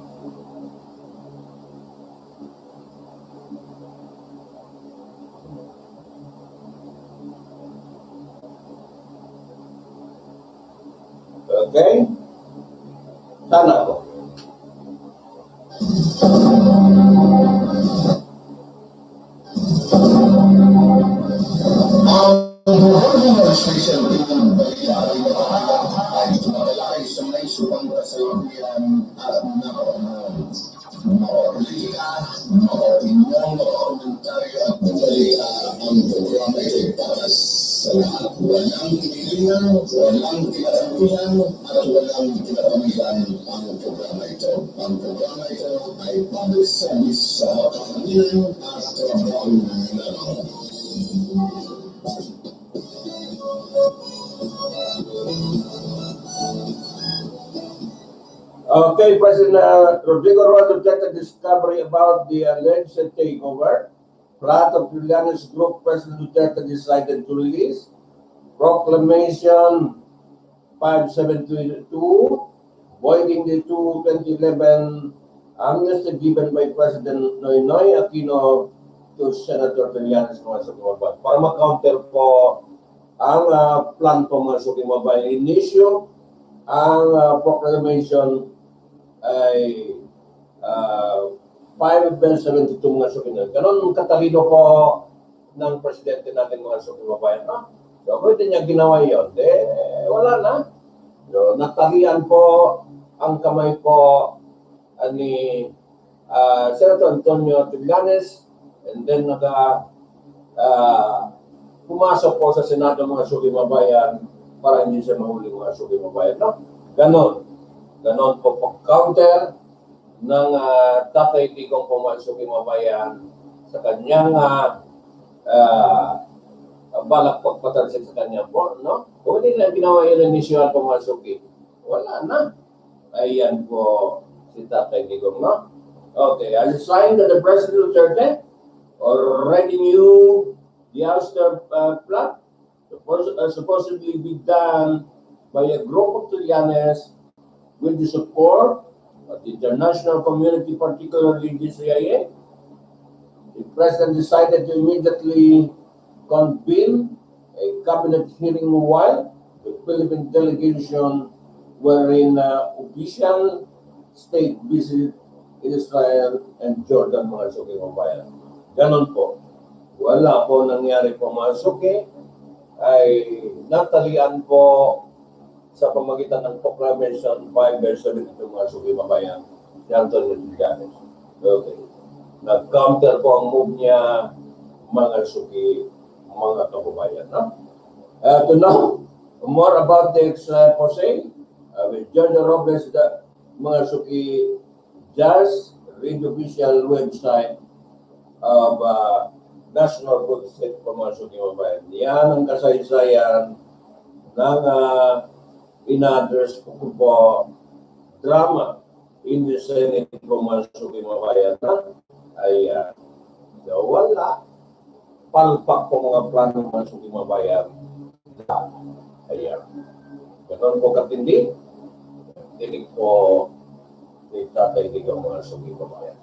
Okay? Sana po. Ang Honorable Special Tingin Balita ay tumatalakay sa may subang kasalukuyan at napapanahon. Makapolitika, makaopinyon, makakomentaryo at balita ang programa ito para sa lahat. Walang tinilingan, walang tinatanggihan, at walang tinatanggihan ang programa ito. Ang programa ito ay public service sa kahanginan at trabaho ng lamang. Okay, President Rodrigo Roa Duterte discovery about the alleged takeover. Plot of Trillanes Group, President Duterte decided to release Proclamation 572, voiding the 2011 amnesty given by President Noynoy Aquino to Senator Trillanes mga suking mabay. Para ma-counter po ang plan po mga suking mabay. In-issue ang proclamation ay 572 mga suking mabay. Ganon katalino po ng presidente natin mga suking mabay. No? So, kung hindi niya ginawa yun, wala na. So, natalian po ang kamay po ni Senator Antonio Trillanes, and then pumasok po sa Senado mga suki mabayan para hindi siya mahuli mga suki mabayan. No? Ganon po pag-counter ng Tatay Digong po mga suki mabayan sa kanyang balak pagpatalsin sa kanya po. No? Kung hindi na ginawa yun initial po mga suki, wala na. Ayan po si Tatay Digong. No? Okay, as a sign that the President Duterte already knew the ouster plot supposedly be done by a group of Trillanes with the support of the international community, particularly the CIA. The President decided to immediately convene a cabinet hearing while the Philippine delegation were in official state visit in Israel and Jordan, mga suki mabayan. Ganon po. Wala po nangyari po mga suki, ay natalian po sa pamagitan ng Proclamation 572 mga suki mabayan si Antonio Trillanes. Okay. Nag-counter po ang move niya mga suki, mga kababayan. No? To know more about the expose, with John Robles, the mga suki, just read the official website of National Food State for mga suki kababayan. Yan ang kasaysayan ng in-address ko po drama in the Senate kung masuk yung mga bayan na ay wala. Palpak po mga plano masuk yung mga bayan. Ayan. Ganun po katindi. Dinig po ni Tatay Digong masuk yung mga bayan.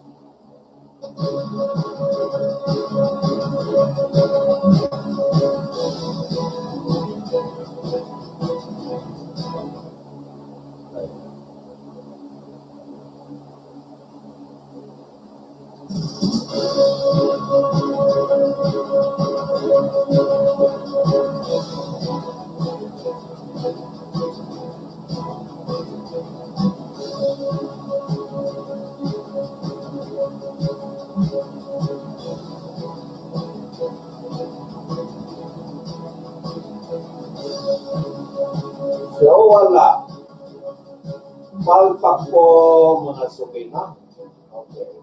So wala. Palpak po mga suki na. Okay.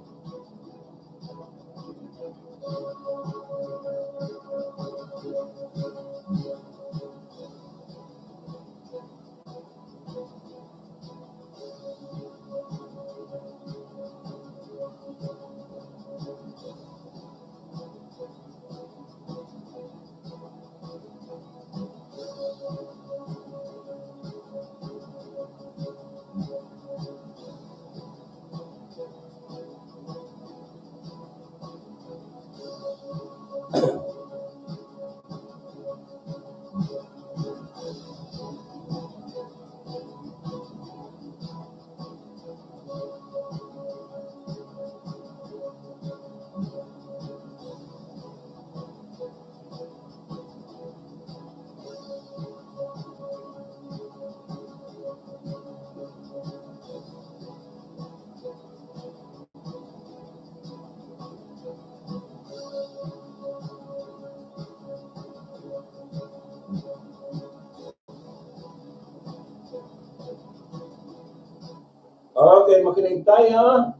Okay, makinig tayo.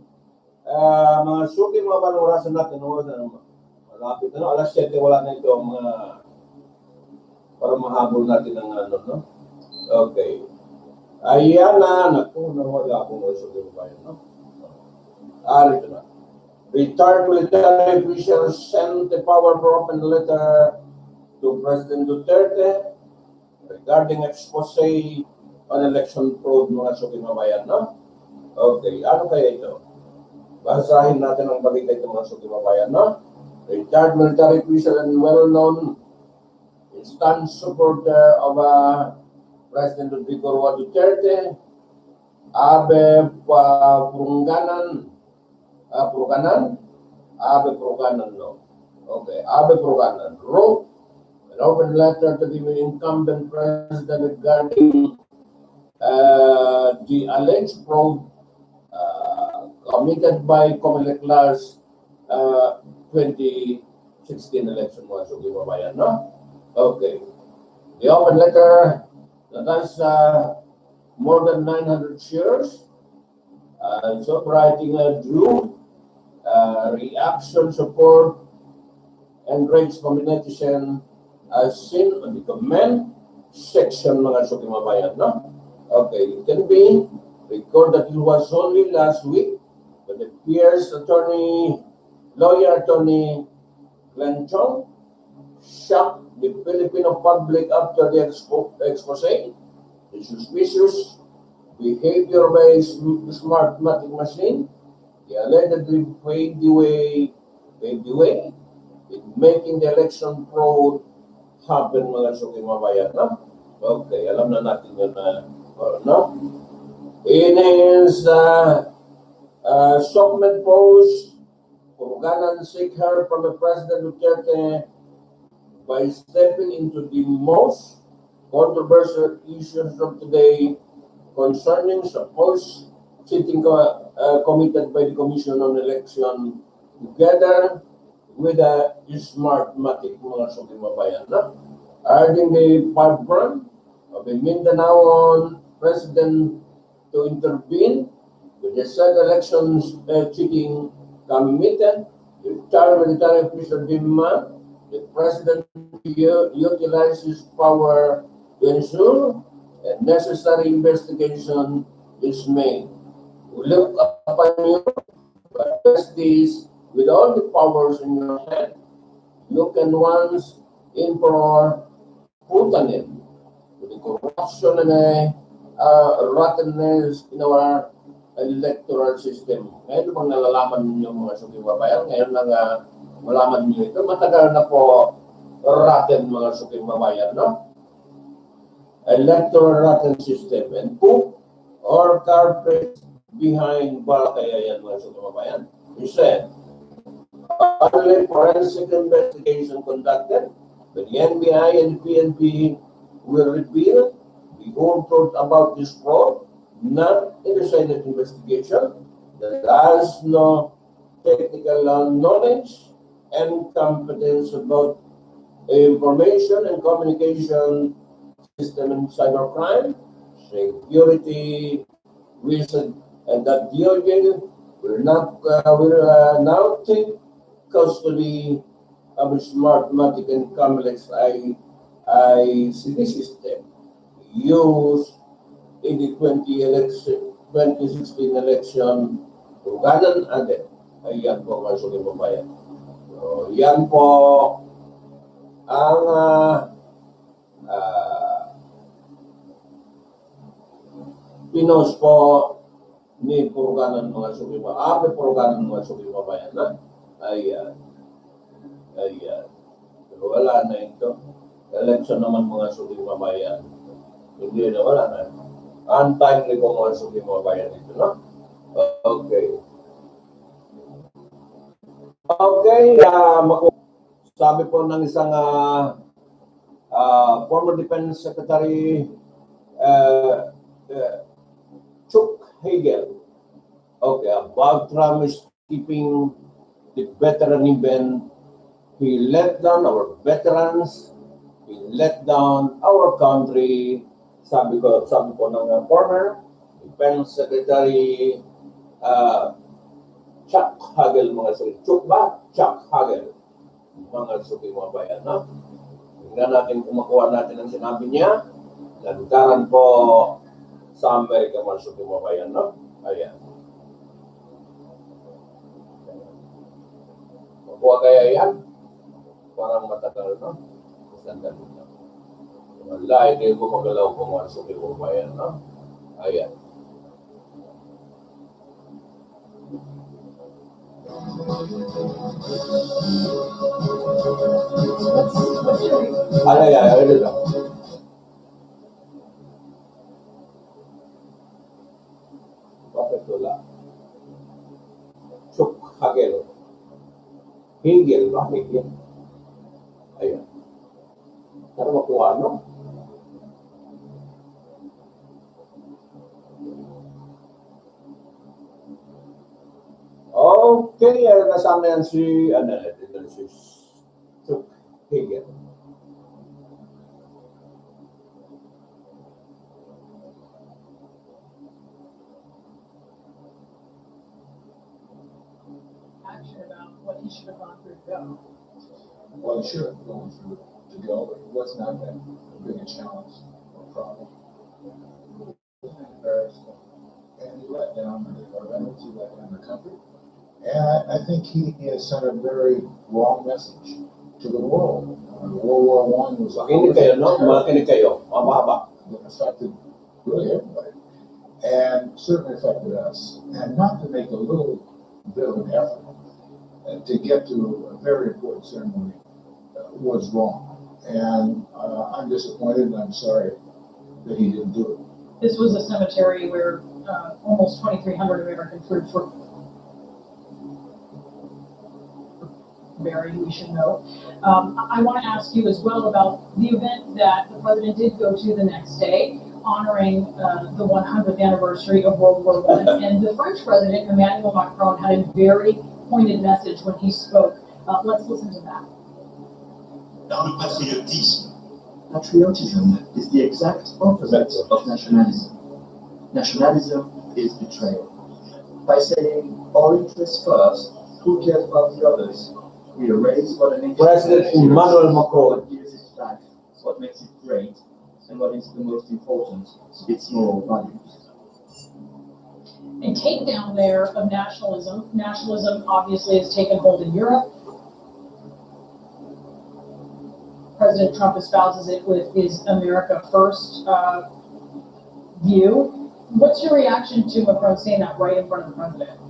Mga suki, mga panurasan natin. Malapit na, alas 7, wala na ito mga para mahabol natin ang ano, no? Okay. Ayan na, naku, nawala akong suki mo bayan, no? Ito na. Retired military officials sent the power for open letter to President Duterte regarding expose on election fraud, mga suki mo bayan, no? Okay, ano kaya ito? Basahin natin ang balita ito mga suki mabayan, no? Retired military official and well-known instant supporter of President Rodrigo Duterte, Abe Purunganan, no? Okay, Abe Purunganan wrote an open letter to the incumbent president regarding the alleged fraud committed by Comelec last 2016 election, mga suki mabayan, no? Okay. The open letter that has more than 900 shares. So writing drew reaction, support, and rates combination as seen on the comment section, mga suki mabayan, no? Okay, it can be recalled that it was only last week that the peers lawyer attorney Glenn Chong shocked the Filipino public after the expose, the suspicious behavior by a smartmatic machine. They allegedly paved the way in making the election fraud happen, mga suki mabayan, no? Okay, alam na natin yun na, no? In his Sokmed post, Purunganan seek help from the President Duterte by stepping into the most controversial issues of today concerning supposed cheating committed by the Commission on Election, together with a smartmatic mga sukimabayan. No? Urging the Parbrand of the Mindanao President to intervene with the said elections cheating committed. The Retired Military Officer demand the President utilizes power to ensure a necessary investigation is made. We look upon you to address this with all the powers in your hand. You can once in for all put an end to the corruption and rottenness in our electoral system. Ngayon bang nalalaman ninyo mga sukimabayan? Ngayon lang malaman niyo ito. Matagal na po rotten mga sukimabayan, no? Electoral rotten system and poop or carpet behind bala kaya yan mga sukimabayan. He said, only forensic investigation conducted by the NBI and PNP will reveal the whole truth about this fraud, not in the Senate investigation that has no technical knowledge and competence about information and communication system and cybercrime, security reason, and that DOJ will now take custody of a smartmatic and complex ICT system used in the 2016 election tuganan agad. Ayan po mga sukimabayan. So, yan po ang pinost po ni Puruganan mga sukimabayan. May Puruganan mga sukimabayan na. Ayan. Ayan. Pero wala na ito. Election naman mga sukimabayan. Hindi na wala na. Untimely po mga sukimabayan ito, no? Okay. Okay, sabi po ng isang former Defense Secretary Chuck Hagel. Okay, about Trump is keeping the veteran event. He let down our veterans. He let down our country. Sabi po ng former Defense Secretary Chuck Hagel, mga suki. Chuck ba? Chuck Hagel. Mga suki mga bayan, no? Tingnan natin kung makuha natin ang sinabi niya. Lantaran po sa Amerika, mga suki mga bayan, no? Ayan. Makuha kaya yan? Parang matagal, no? Sandali na. Wala, hindi ko magalaw po mga suki mga bayan, no? Ayan. Ano lang. Bakit wala? Chuck Hagel. Hagel ba? Hagel. Ayan. Para makuha, no? Okay, kasama yan si Chuck Hagel. Action about what he should have gone through to go. Well, he should have gone through to go, but it was not that big a challenge or problem. And he let down our veterans, he let down the country. And I think he has sent a very wrong message to the world. World War I was Makinig kayo, no? Makinig kayo. Mababa. It affected really everybody. And certainly affected us. And not to make a little bit of an effort to get to a very important ceremony was wrong. And I'm disappointed and I'm sorry that he didn't do it. This was a cemetery where almost 2,300 American troops were buried, we should know. I want to ask you as well about the event that the president did go to the next day, honoring the 100th anniversary of World War I. And the French president, Emmanuel Macron, had a very pointed message when he spoke Let's listen to that. Dans le patriotisme. Patriotism is the exact opposite of nationalism. Nationalism is betrayal. By saying our interests first, who cares about the others, we erase what an President Emmanuel Macron. what gives it back, what makes it great, and what is the most important, its moral values. A takedown there of nationalism. Nationalism obviously has taken hold in Europe. President Trump espouses it with his America First view. What's your reaction to Macron saying that right in front of the president?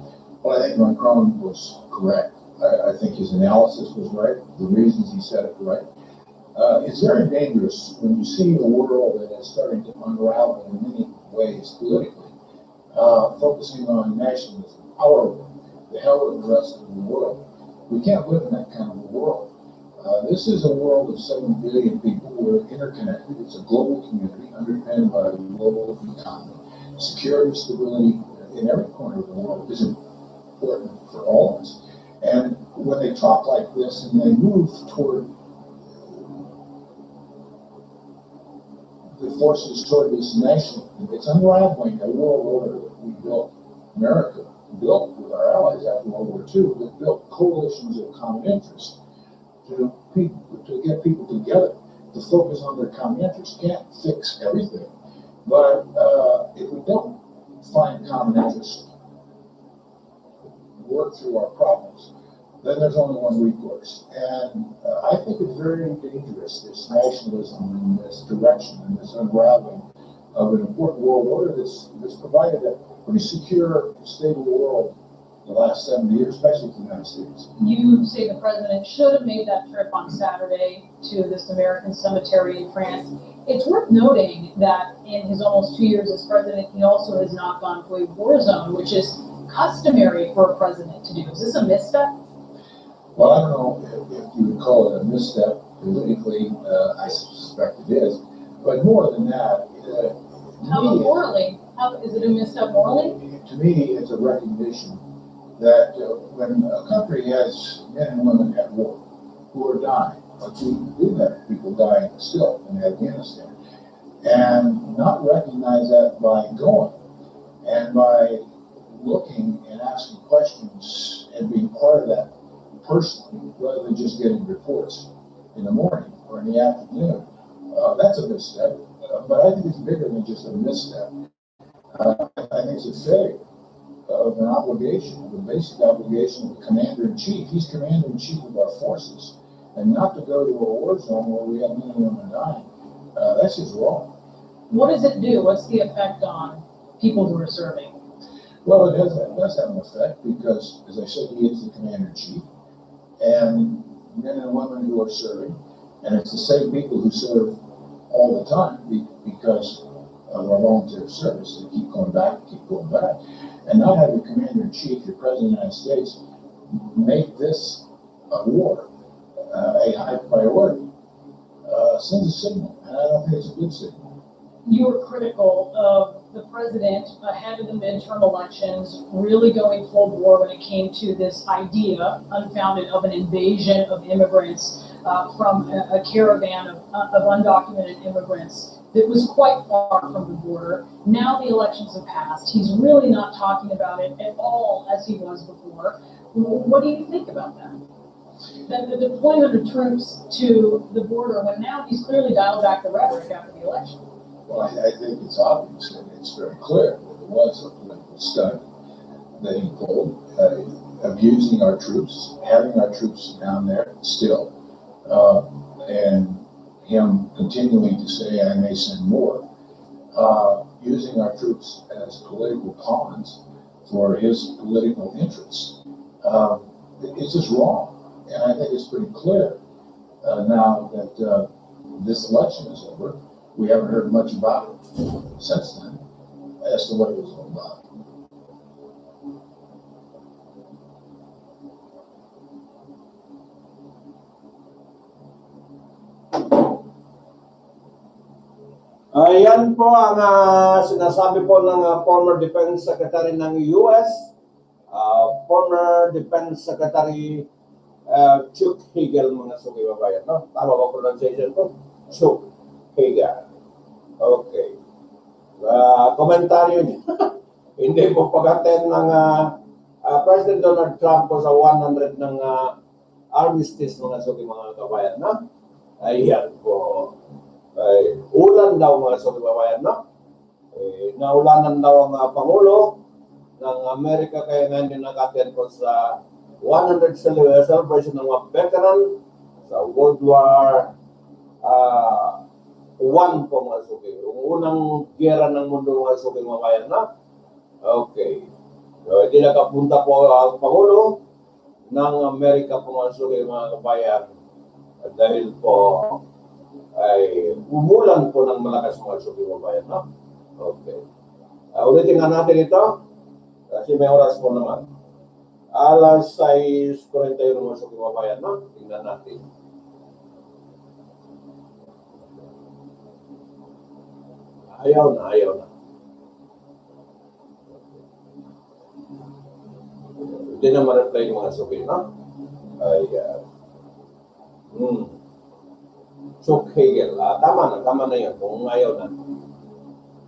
Well, I think Macron was correct. I think his analysis was right. The reasons he said it were right. It's very dangerous when you see a world that is starting to unravel in many ways politically, focusing on nationalism, our the hell of the rest of the world. We can't live in that kind of a world. This is a world of 7 billion people. We're interconnected. It's a global community underpinned by a global economy. Security, stability in every corner of the world is important for all of us. And when they talk like this and they move toward the forces toward this national, it's unraveling a world order that we built, America built with our allies after World War II, that built coalitions of common interest to get people together, to focus on their common interests. Can't fix everything, but if we don't find common interest, work through our problems, then there's only one recourse. And I think it's very dangerous, this nationalism and this direction and this unraveling of an important world order that's provided a pretty secure, stable world the last 70 years, especially for the United States. You say the president should have made that trip on Saturday to this American cemetery in France. It's worth noting that in his almost 2 years as president, he also has not gone to a war zone, which is customary for a president to do. Is this a misstep? Well, I don't know if you would call it a misstep politically. I suspect it is. But more than that, How about morally? Is it a misstep morally? to me, it's a recognition that when a country has men and women at war who are dying, like we do have people dying still in Afghanistan, and not recognize that by going and by looking and asking questions and being part of that personally, rather than just getting reports in the morning or in the afternoon, that's a misstep. But I think it's bigger than just a misstep. I think it's a failure of an obligation, of a basic obligation of the commander-in-chief. He's commander-in-chief of our forces. And not to go to a war zone where we have men and women dying, that's just wrong. What does it do? What's the effect on people who are serving? Well, it does have an effect because, as I said, he is the commander-in-chief. And men and women who are serving, and it's the same people who serve all the time because of our volunteer service. They keep going back. And not having a commander-in-chief, your president of the United States, make this a war a high priority sends a signal, and I don't think it's a good signal. You were critical of the president ahead of the midterm elections, really going full bore when it came to this idea, unfounded, of an invasion of immigrants from a caravan of undocumented immigrants that was quite far from the border. Now the elections have passed. He's really not talking about it at all as he was before. What do you think about that? That the deployment of troops to the border, when now he's clearly dialed back the rhetoric after the election? Well, I think it's obvious and it's very clear that it was a political stunt that he pulled, abusing our troops, having our troops down there still, and him continuing to say, I may send more, using our troops as political pawns for his political interests. It's just wrong. And I think it's pretty clear now that this election is over. We haven't heard much about it since then as to what it was all about. Yan po ang sinasabi po ng former Defense Secretary ng US, former Defense Secretary Chuck Hagel, mga suki babayan, no? Tama ba pronunciation ko? Chuck Hagel. Okay. Komentaryo niya. Hindi po pag-attend ng President Donald Trump po sa 100 ng armistice, mga suki mga kabayan, no? Ayan po. Ay, ulan daw, mga suki babayan, no? Naulanan daw ang Pangulo ng Amerika, kaya nga hindi nag-attend po sa 100 celebration ng mga veteran sa World War I po, mga suki. Yung unang giyera ng mundo, mga suki mga bayan, na? Okay. So, hindi nakapunta po ang Pangulo ng Amerika po, mga suki mga kabayan, dahil po ay umulan po ng malakas, mga suki mga bayan, no? Okay. Ulitin nga natin ito kasi may oras po naman. Alas 6:41 mga suki mga bayan, no? Tingnan natin. Ayaw na. Hindi na ma-reply yung mga suki, no? Ayan. Chuck Hagel. Tama na yun kung ayaw na.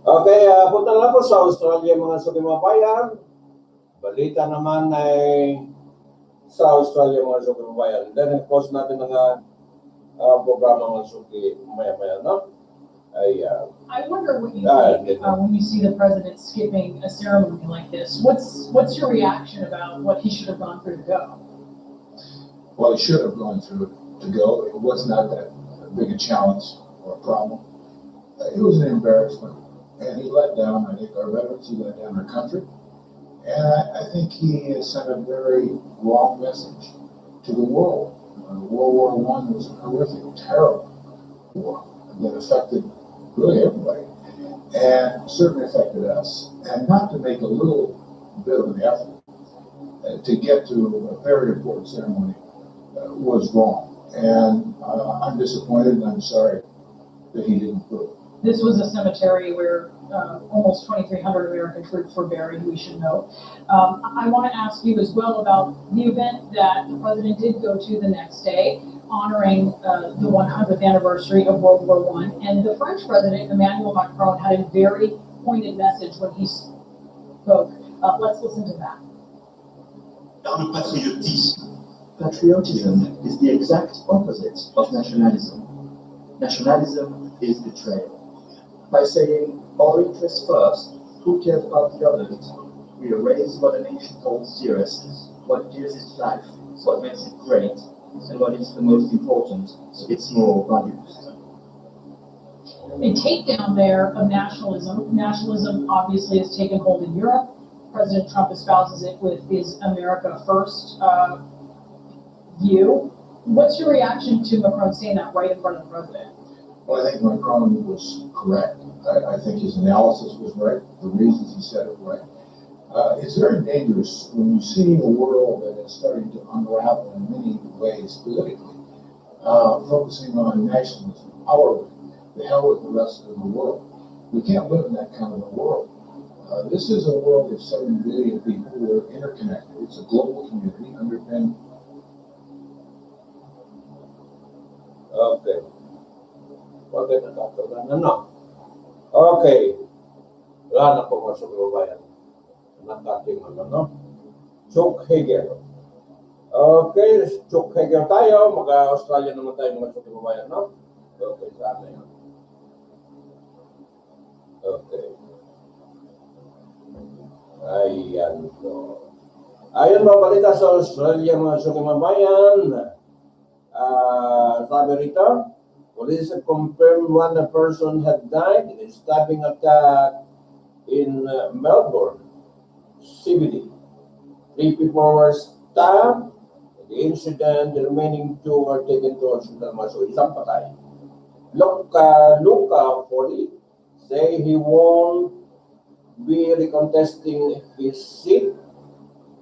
Okay, punta na po sa Australia, mga suki mga bayan. Balita naman ay sa Australia, mga suki mga bayan. Then, post natin ng programa, mga suki maya-maya, no? I wonder what you think when you see the president skipping a ceremony like this. What's your reaction about what he should have gone through to go? Well, he should have gone through to go. It was not that big a challenge or a problem. It was an embarrassment. And he let down, I think, our veterans, he let down our country. And I think he sent a very wrong message to the world. World War I was a horrific, terrible war that affected really everybody, and certainly affected us. And not to make a little bit of an effort to get to a very important ceremony was wrong. And I'm disappointed, and I'm sorry that he didn't do it. This was a cemetery where almost 2,300 American troops were buried, we should know. I want to ask you as well about the event that the president did go to the next day, honoring the 100th anniversary of World War I. And the French president, Emmanuel Macron, had a very pointed message when he spoke. Let's listen to that. Car le patriotisme. Patriotism is the exact opposite of nationalism. Nationalism is betrayal. By saying, our interests first, who cares about the others, we erase what a nation holds dearest, what gives its life, what makes it great, and what is the most important, its moral values. A takedown there of nationalism. Nationalism obviously has taken hold in Europe. President Trump espouses it with his America First view. What's your reaction to Macron saying that right in front of the president? Well, I think Macron was correct. I think his analysis was right. The reasons he said it right. It's very dangerous when you see a world that is starting to unravel in many ways politically, focusing on nationalism, our the hell with the rest of the world. We can't live in that kind of a world. This is a world of 7 billion people who are interconnected. It's a global community underpinned. Okay. Okay. Wala na po mga suki babayan. Nakating no? Chuck Hagel. Okay, Chuck Hagel tayo. Mag-Australia naman tayo mga suki babayan, no? Okay, saan na yun? Okay. Ayan po. Ayan mga balita sa Australia, mga suki babayan. Sabi rito, police have confirmed one person had died in a stabbing attack in Melbourne, CBD. 3 people were stabbed. The incident, the remaining 2 were taken to hospital. So, isang patay. Luca Foley say he won't be recontesting his seat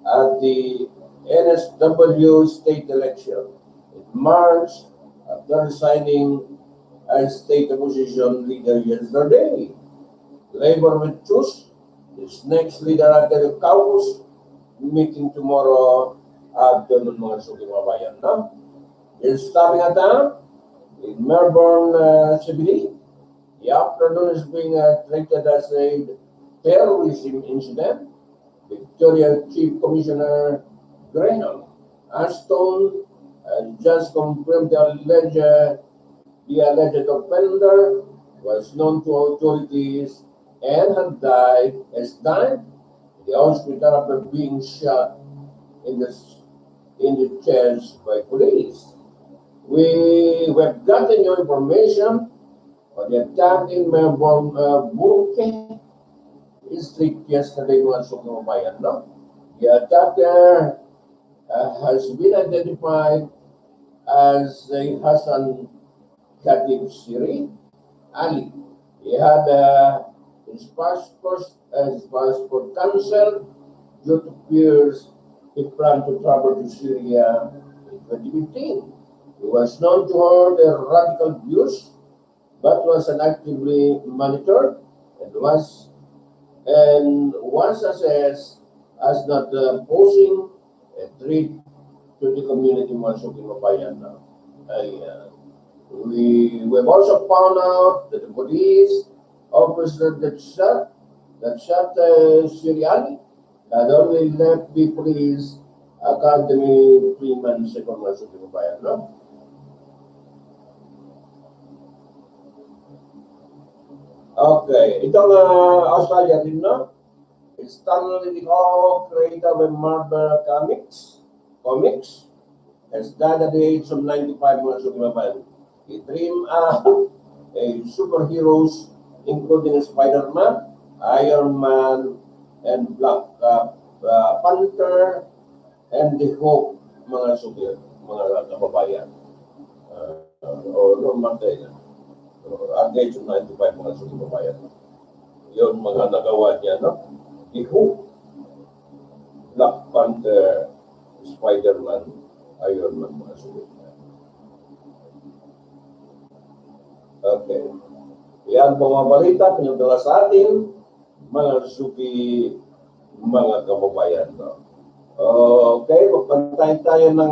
at the NSW state election in March after resigning as state opposition leader yesterday. Labor will choose its next leader at the caucus meeting tomorrow afternoon mga suki mga bayan. No? It's starting at in Melbourne, CBD. The afternoon is being treated as a terrorism incident. Victoria Chief Commissioner Graham Ashton just confirmed the alleged offender was known to authorities and died in the hospital after being shot in the chest by police. We have gotten new information on the attack in Melbourne, Burke Street yesterday, mga suking bayan. No? The attacker has been identified as Hassan Khatib Siri Ali. He had his passport cancelled due to fears he planned to travel to Syria in 2015. He was known to hold radical views, but was actively monitored and was assessed as not posing a threat to the community mga suking bayan. We have also found out that the police officer that shot Siriani had only left the police academy 3 months ago mga suking bayan. No? Okay, itong Australia din, no? Stanley Ho, creator of Marvel Comics, has died at the age of 95 mga suking bayan. He dreamed of superheroes including Spider-Man, Iron Man, and Black Panther, and the Hulk, mga suki, mga kababayan. Matay na. At the age of 95 mga suki kababayan. Yun mga nagawa niya, no? The Hulk, Black Panther, Spider-Man, Iron Man, mga suki. Okay. Yan po mga balita, pinagdala sa atin, mga suki, mga kababayan. No? Okay, magpantay tayo ng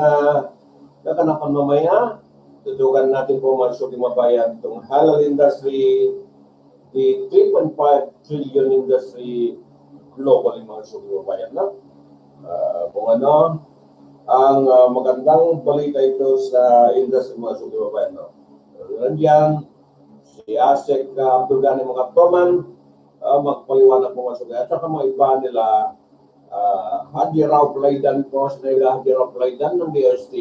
nakanapan mamaya. Tutukan natin po mga suki mabayan itong halal industry, the 3.5 trillion industry globally mga suki mabayan. No? Kung ano, ang magandang balita ito sa industry mga suki mabayan. No? Nandiyan, si Asek Abdul Ghani mga Toman, magpaliwanag po mga suki. At saka mga iba nila, Haji Rao Playdan po, sa nila Haji Rao Playdan ng DST,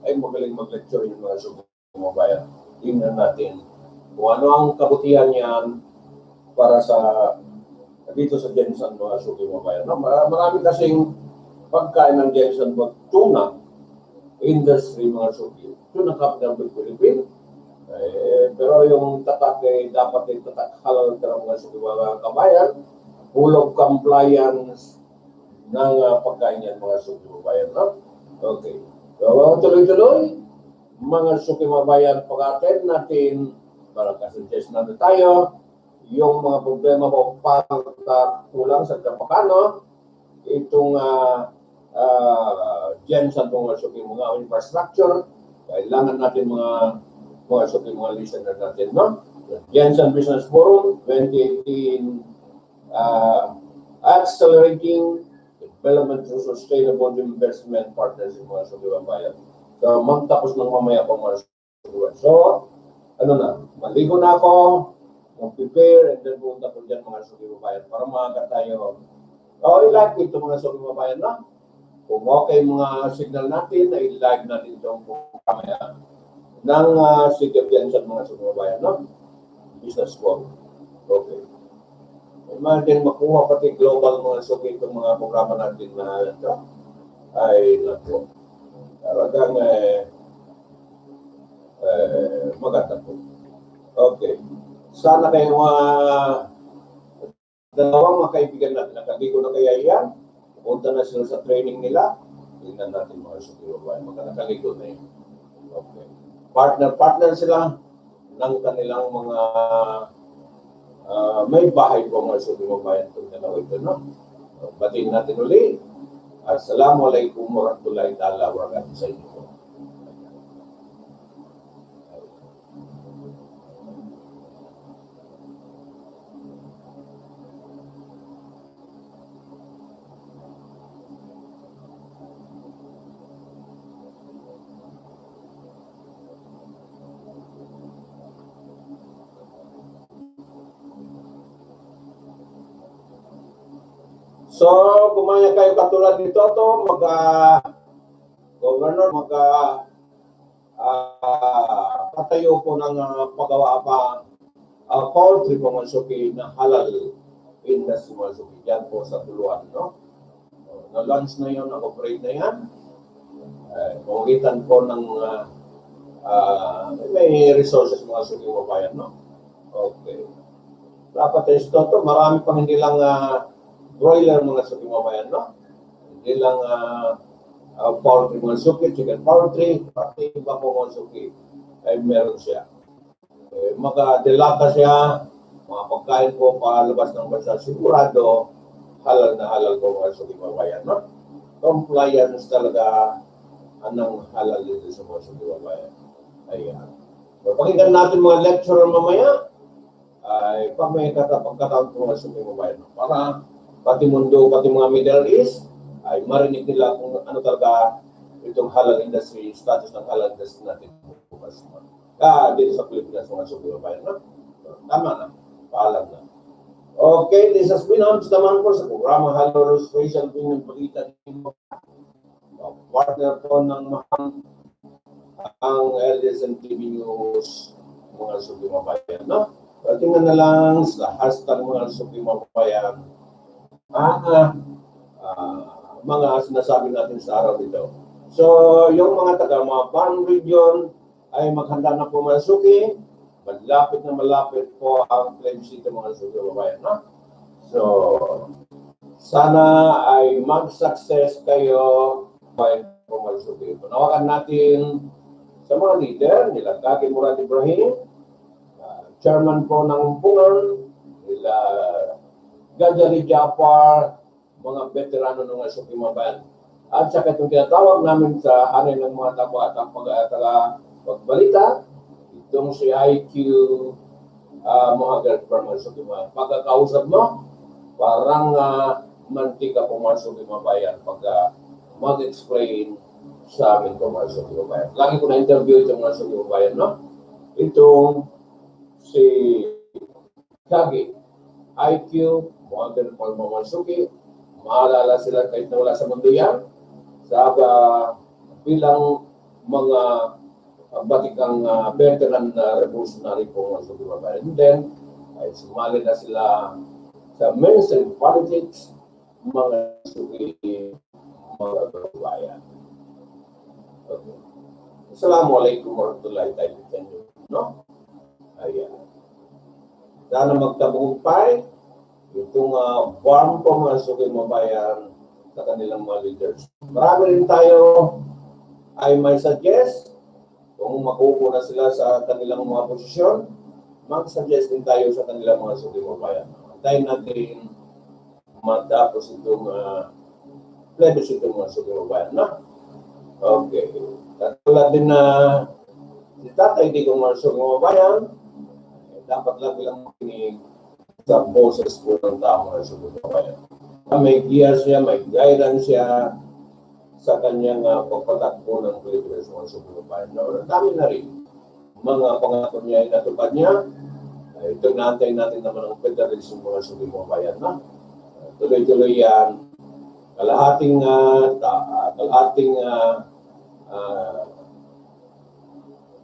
ay magaling mag-lecture yung mga suki mga bayan. Tingnan natin kung ano ang kabutihan niyan para sa dito sa Gensan mga suki mga bayan. No? Marami kasing pagkain ng Gensan, tuna industry mga suki. Tuna capital ng Philippines. Pero yung tatak dapat tatak halal ng mga suki mga kabayan, full of compliance ng pagkain yan mga suki mga bayan. No? Okay. So, tuloy-tuloy, mga suki mga bayan, pag-attend natin, para kasuggest natin tayo, yung mga problema mo pagkulang sa kapakano, itong Gensan mga suki mga infrastructure, kailangan natin mga suki mga listener natin, no? Gensan Business Forum 2018, accelerating development through sustainable investment partnership mga suki mga bayan. So, magtapos ng mamaya pa mga suki. So, ano na, maligo na ako, mag-prepare, and then punta po dyan mga suki mga bayan para maaga tayo. I-like ito mga suki mga bayan, no? Kung okay mga signal natin, i-like natin itong mamaya ng sigabyan sa mga suki mga bayan, no? Business Forum. Okay. Imagine makuha pati global mga suki itong mga programa natin na ito. Ay, naku. Talagang maganda po. Okay. Sana kayo dalawang mga kaibigan natin, nakaligo na kaya yan, pupunta na sila sa training nila, tingnan natin mga suki mga bayan, nakaligo na yun. Okay. Partner sila ng kanilang mga may bahay po mga suki mga bayan itong dalawa ito, no? Batiin natin ulit Assalamualaikum warahmatullahi ta'ala wabarakatuh sa inyo. So, gumaya kayo katulad nito to, governor, patayo po ng paggawa pa poultry po Mansuki na halal industry Mansuki. Yan po sa tuluan, no? Na-launch na yun, na-operate na yan. Pangitan po ng may resources mga suki mo bayan, no? Okay. Dapat ito to, marami pang hindi lang broiler mga suki mo bayan, no? Hindi lang poultry mga suki, chicken poultry, pati iba po mga suki ay meron siya. Maka-delata siya, mga pagkain po palabas ng bansa, sigurado halal na halal po mga suki mo bayan, no? Compliance talaga anong halal dito sa mga suki mo bayan. Ayan. Pakinggan natin mga lecturer mamaya ay pag may pagkataon po mga suki mo bayan, no? Para pati mundo, pati mga Middle East, ay marinig nila kung ano talaga itong halal industry, status ng halal industry natin bukas. Dito sa Pilipinas, mga suki mo bayan, no? Tama na, paalam na. Okay, this has been Hams naman po sa programa Halal Restoration Opinion Balita Dito. Partner po ng mahal ang ADLSN TV News, mga suki mo bayan, no? Tingnan na lang sa hashtag mga suki mo bayan mga sinasabi natin sa araw dito. So, yung mga taga mga Ban Region ay maghanda na po mga suki. Malapit na malapit po ang plebiscito mga suki mo bayan, no? So, sana ay mag-success kayo by po mga suki. Panawakan natin sa mga leader nila Kaki Murad Ibrahim, chairman po ng Umpungan, nila Gajari Jafar, mga veterano ng suki mo bayan. At saka itong tinatawag namin sa hanay ng mga taga pagbalita, itong si IQ Mohagar from suki mo bayan. Pagkakausap mo, parang mantika po mga suki mo bayan pagka mag-explain sa amin po mga suki mo bayan. Lagi ko na-interview itong mga suki mo bayan, no? Itong si Kagi, IQ, Mohagar from mga suki, maalala sila kahit na wala sa mundo yan, sa bilang mga batikang veteran na revolutionary po mga suki mo bayan. And then, ay sumali na sila sa mainstream politics, mga suki, mga bayan. Okay. Assalamualaikum warahmatullahi wabarakatuh. No? Ayan. Sana magtagumpay itong farm po mga suki mo bayan sa kanilang mga leaders. Marami rin tayo ay may suggest kung makupo na sila sa kanilang mga posisyon, mag-suggest din tayo sa kanilang mga suki mo bayan. Antayin natin matapos itong plebiscito mga suki mo bayan, no? Okay. Katulad din na si Tatay Digong mga suki mo bayan, dapat lang makinig sa boses po ng tao mga suki mo bayan. May giya siya, may guidance siya sa kanyang pagpatakbo ng Pilipinas mga suki mo bayan. Ang dami na rin mga pangako niya ay natupad niya. Ito naantay natin naman ang federalism mga suki mo bayan, no? Tuloy-tuloy yan. Kalahating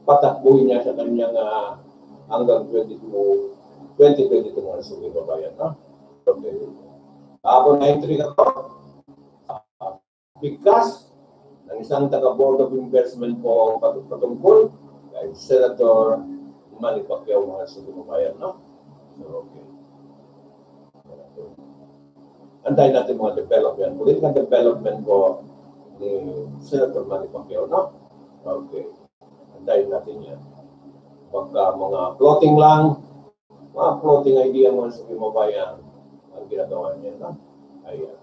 patakbuhin niya sa kanyang hanggang 2022 mga suki mo bayan, no? Okay. Ako na entry ko, bigkas ng isang taga-Board of Investment po patungkol kay Senator Manny Pacquiao mga suki mo bayan, no? So, okay. Antayin natin mga development. Political development po ni Senator Manny Pacquiao, no? Okay. Antayin natin yan. Pagka mga floating lang, mga floating idea mga suki mo bayan, ang ginagawa niya, no? Ayan.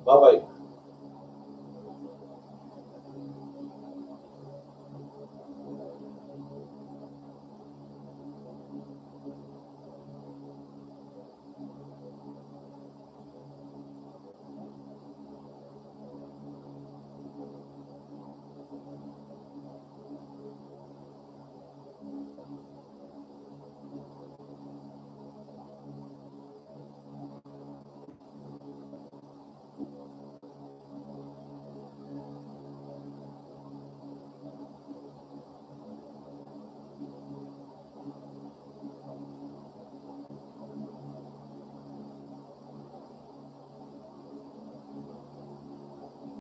Bye-bye.